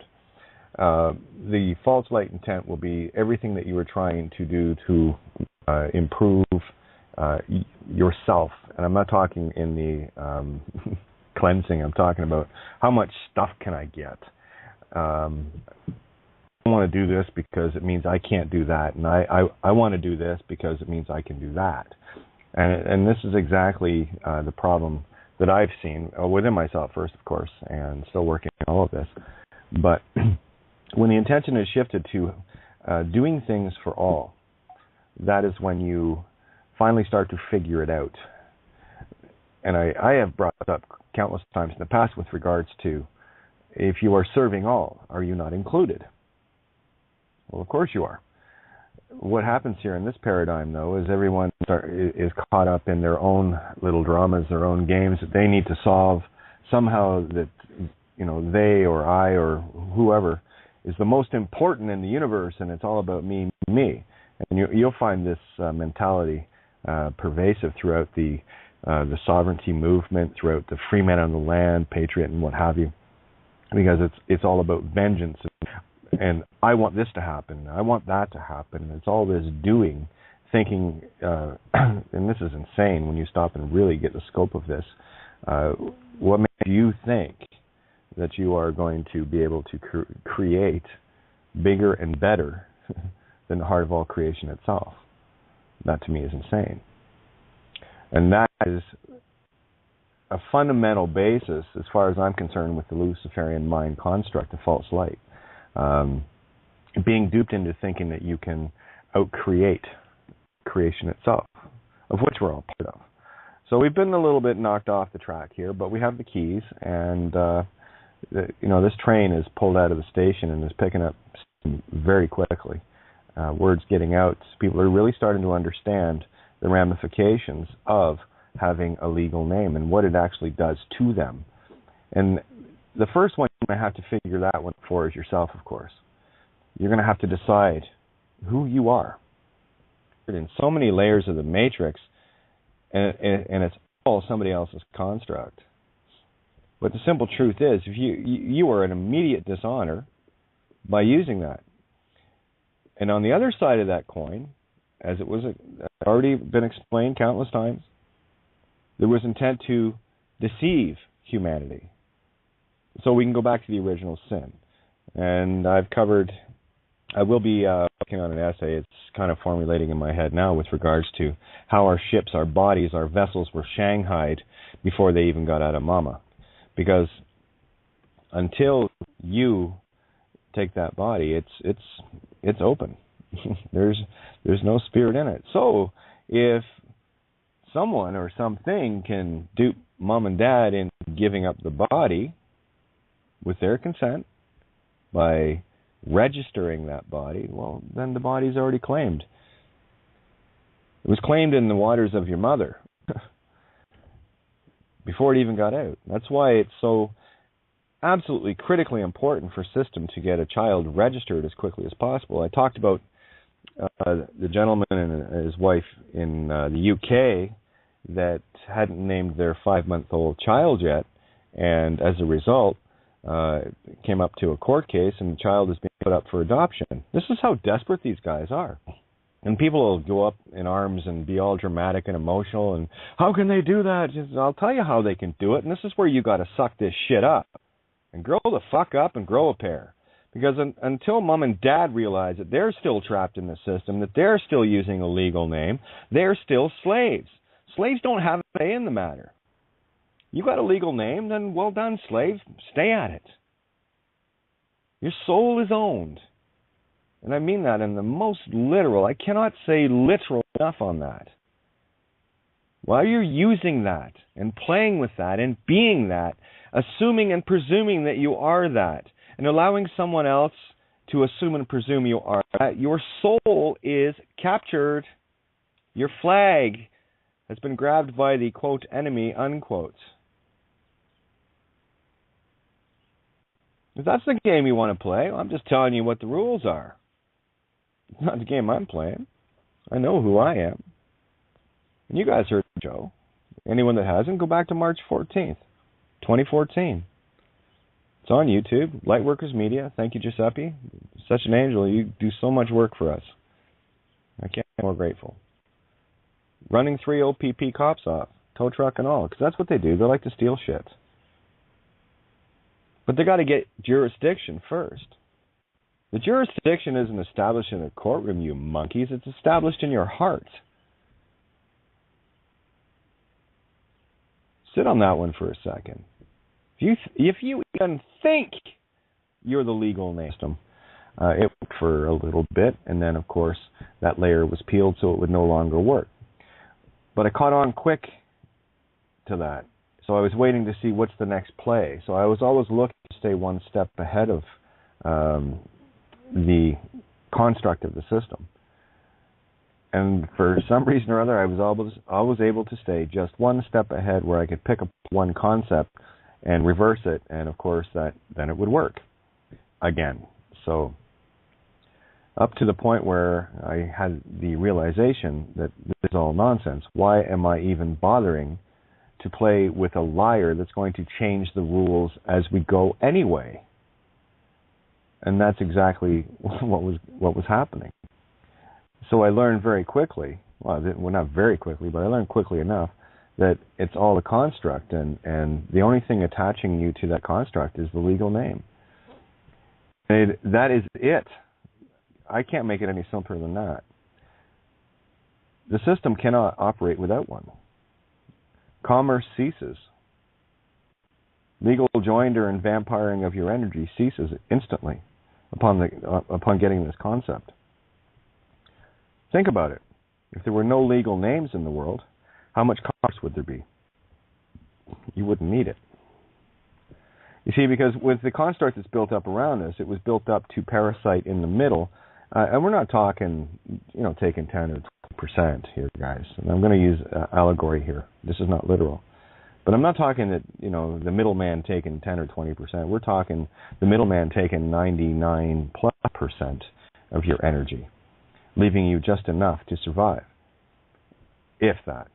The false light intent will be everything that you are trying to do to improve yourself. And I'm not talking in the cleansing. I'm talking about how much stuff can I get. I want to do this because it means I can't do that. And I want to do this because it means I can do that. And this is exactly the problem that I've seen within myself first, of course, and still working on all of this. But when the intention is shifted to doing things for all, that is when you finally start to figure it out. And I have brought up countless times in the past with regards to, if you are serving all, are you not included? Well, of course you are. What happens here in this paradigm, though, is everyone is caught up in their own little dramas, their own games that they need to solve somehow, that they or I or whoever is the most important in the universe, and it's all about me, me. And you'll find this mentality pervasive throughout the sovereignty movement, throughout the free men on the land, patriot, and what have you, because it's all about vengeance. And I want this to happen. I want that to happen. It's all this doing, thinking, and this is insane when you stop and really get the scope of this. What makes you think that you are going to be able to create bigger and better than the heart of all creation itself? That to me is insane. And that is a fundamental basis, as far as I'm concerned, with the Luciferian mind construct of false light. Being duped into thinking that you can out-create creation itself, of which we're all part of. So we've been a little bit knocked off the track here, but we have the keys, and this train is pulled out of the station and is picking up steam very quickly. Word's getting out. People are really starting to understand the ramifications of having a legal name and what it actually does to them. And the first one you have to figure that one for is yourself, of course. You're going to have to decide who you are. In so many layers of the matrix, and it's all somebody else's construct. But the simple truth is, if you are an immediate dishonor by using that. And on the other side of that coin, as it was already been explained countless times, there was intent to deceive humanity. So we can go back to the original sin. And I will be working on an essay. It's kind of formulating in my head now with regards to how our ships, our bodies, our vessels were shanghaied before they even got out of Mama. Because until you take that body, it's open. There's no spirit in it. So if someone or something can dupe mom and dad into giving up the body with their consent by registering that body, well, then the body's already claimed. It was claimed in the waters of your mother before it even got out. That's why it's so absolutely critically important for system to get a child registered as quickly as possible. I talked about the gentleman and his wife in the UK that hadn't named their 5-month-old child yet, and as a result, came up to a court case, and the child is being put up for adoption. This is how desperate these guys are. And people will go up in arms and be all dramatic and emotional, and how can they do that? I'll tell you how they can do it, and this is where you got to suck this shit up and grow the fuck up and grow a pair. Because until mom and dad realize that they're still trapped in the system, that they're still using a legal name, they're still slaves. Slaves don't have a say in the matter. You got a legal name, then well done, slave. Stay at it. Your soul is owned. And I mean that in the most literal. I cannot say literal enough on that. While you're using that and playing with that and being that, assuming and presuming that you are that, and allowing someone else to assume and presume you are that, your soul is captured. Your flag has been grabbed by the, quote, enemy, unquote. If that's the game you want to play, well, I'm just telling you what the rules are. It's not the game I'm playing. I know who I am. And you guys heard Joe. Anyone that hasn't, go back to March 14th, 2014. It's on YouTube. Lightworkers Media. Thank you, Giuseppe. Such an angel. You do so much work for us. I can't be more grateful. Running 3 OPP cops off, tow truck and all, because that's what they do. They like to steal shit. But they got to get jurisdiction first. The jurisdiction isn't established in a courtroom, you monkeys. It's established in your heart. Sit on that one for a second. If you even think you're the legal name system, it worked for a little bit, and then, of course, that layer was peeled so it would no longer work. But I caught on quick to that. So I was waiting to see what's the next play. So I was always looking to stay one step ahead of the construct of the system. And for some reason or other, I was always able to stay just one step ahead where I could pick up one concept and reverse it, and of course then it would work again. So up to the point where I had the realization that this is all nonsense. Why am I even bothering to play with a liar that's going to change the rules as we go anyway? And that's exactly what was happening. So I learned very quickly, well, not very quickly, but I learned quickly enough that it's all a construct, and the only thing attaching you to that construct is the legal name. And that is it. I can't make it any simpler than that. The system cannot operate without one. Commerce ceases. Legal joinder and vampiring of your energy ceases instantly upon getting this concept. Think about it. If there were no legal names in the world, how much commerce would there be? You wouldn't need it. You see, because with the construct that's built up around us, it was built up to parasite in the middle, and we're not talking, taking 10 or 20% here, guys. And I'm going to use allegory here. This is not literal. But I'm not talking that, the middleman taking 10 or 20%. We're talking the middleman taking 99+% of your energy, leaving you just enough to survive, if that.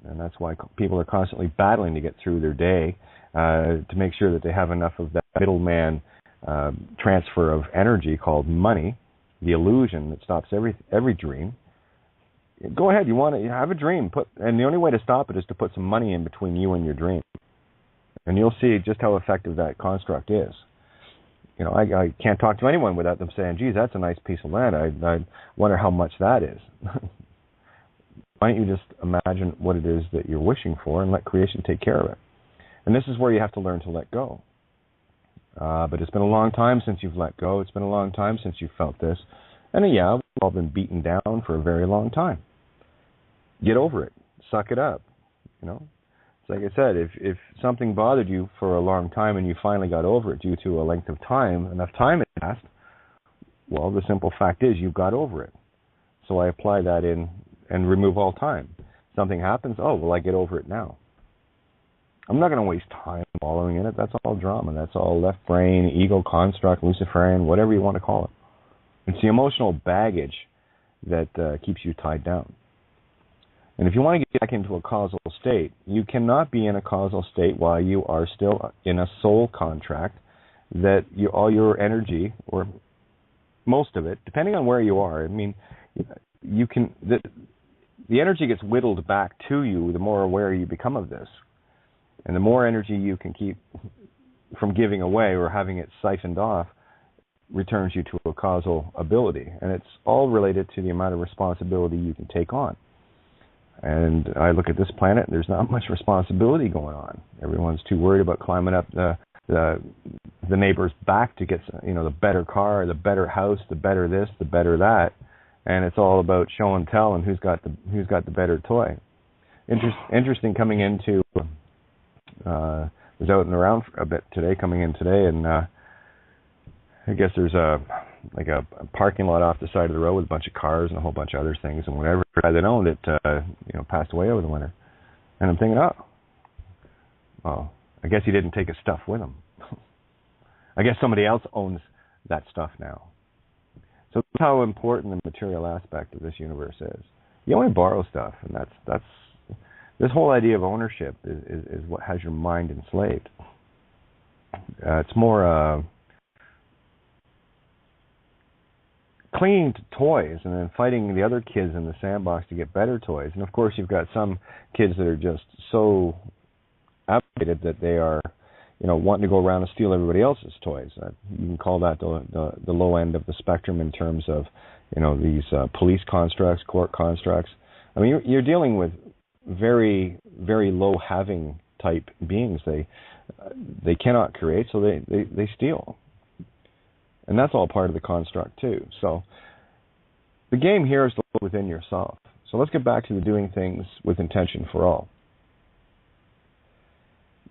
And that's why people are constantly battling to get through their day to make sure that they have enough of that middleman transfer of energy called money, the illusion that stops every dream. Go ahead, you want to have a dream, and the only way to stop it is to put some money in between you and your dream. And you'll see just how effective that construct is. I can't talk to anyone without them saying, geez, that's a nice piece of land. I wonder how much that is. Why don't you just imagine what it is that you're wishing for and let creation take care of it? And this is where you have to learn to let go. But it's been a long time since you've let go. It's been a long time since you've felt this. And yeah, we've all been beaten down for a very long time. Get over it. Suck it up. It's like I said, if something bothered you for a long time and you finally got over it due to a length of time, enough time had passed, well, the simple fact is you've got over it. So I apply that in and remove all time. Something happens, I get over it now. I'm not going to waste time wallowing in it. That's all drama. That's all left brain, ego construct, Luciferian, whatever you want to call it. It's the emotional baggage that keeps you tied down. And if you want to get back into a causal state, you cannot be in a causal state while you are still in a soul contract that all your energy, or most of it, depending on where you are, the energy gets whittled back to you the more aware you become of this. And the more energy you can keep from giving away or having it siphoned off returns you to a causal ability. And it's all related to the amount of responsibility you can take on. And I look at this planet, and there's not much responsibility going on. Everyone's too worried about climbing up the neighbor's back to get the better car, the better house, the better this, the better that. And it's all about show and tell and who's got the better toy. Interesting coming into was out and around for a bit today, and I guess there's a parking lot off the side of the road with a bunch of cars and a whole bunch of other things, and whatever guy that owned it passed away over the winter. And I'm thinking, well, I guess he didn't take his stuff with him. I guess somebody else owns that stuff now. So that's how important the material aspect of this universe is. You only borrow stuff, and This whole idea of ownership is what has your mind enslaved. It's more clinging to toys and then fighting the other kids in the sandbox to get better toys. And of course, you've got some kids that are just so aggravated that they are, wanting to go around and steal everybody else's toys. You can call that the low end of the spectrum in terms of, these police constructs, court constructs. I mean, you're dealing with very, very low having type beings. They cannot create, so they steal. And that's all part of the construct too. So the game here is to look within yourself. So let's get back to the doing things with intention for all.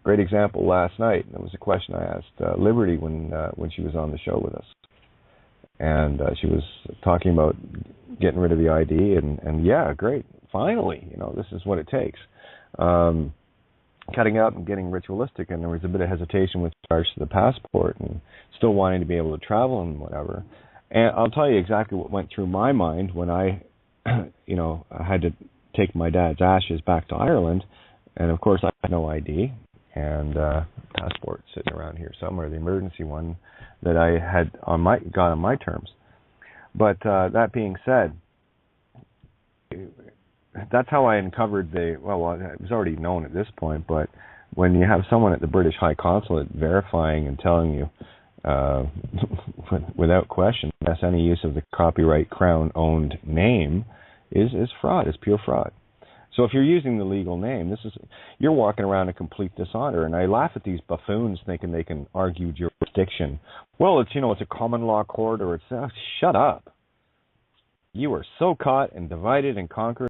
Great example last night. There was a question I asked Liberty when she was on the show with us. And she was talking about getting rid of the ID, and yeah, great. Finally, this is what it takes. Cutting out and getting ritualistic, and there was a bit of hesitation with regards to the passport and still wanting to be able to travel and whatever. And I'll tell you exactly what went through my mind when I, I had to take my dad's ashes back to Ireland, and of course I had no ID and passport sitting around here somewhere, the emergency one that I had got on my terms. But that being said, that's how I uncovered it was already known at this point, but when you have someone at the British High Consulate verifying and telling you without question, yes, any use of the copyright Crown-owned name is fraud, is pure fraud. So if you're using the legal name, you're walking around in complete dishonor. And I laugh at these buffoons thinking they can argue jurisdiction. Well, it's it's a common law court, or shut up. You are so caught and divided and conquered.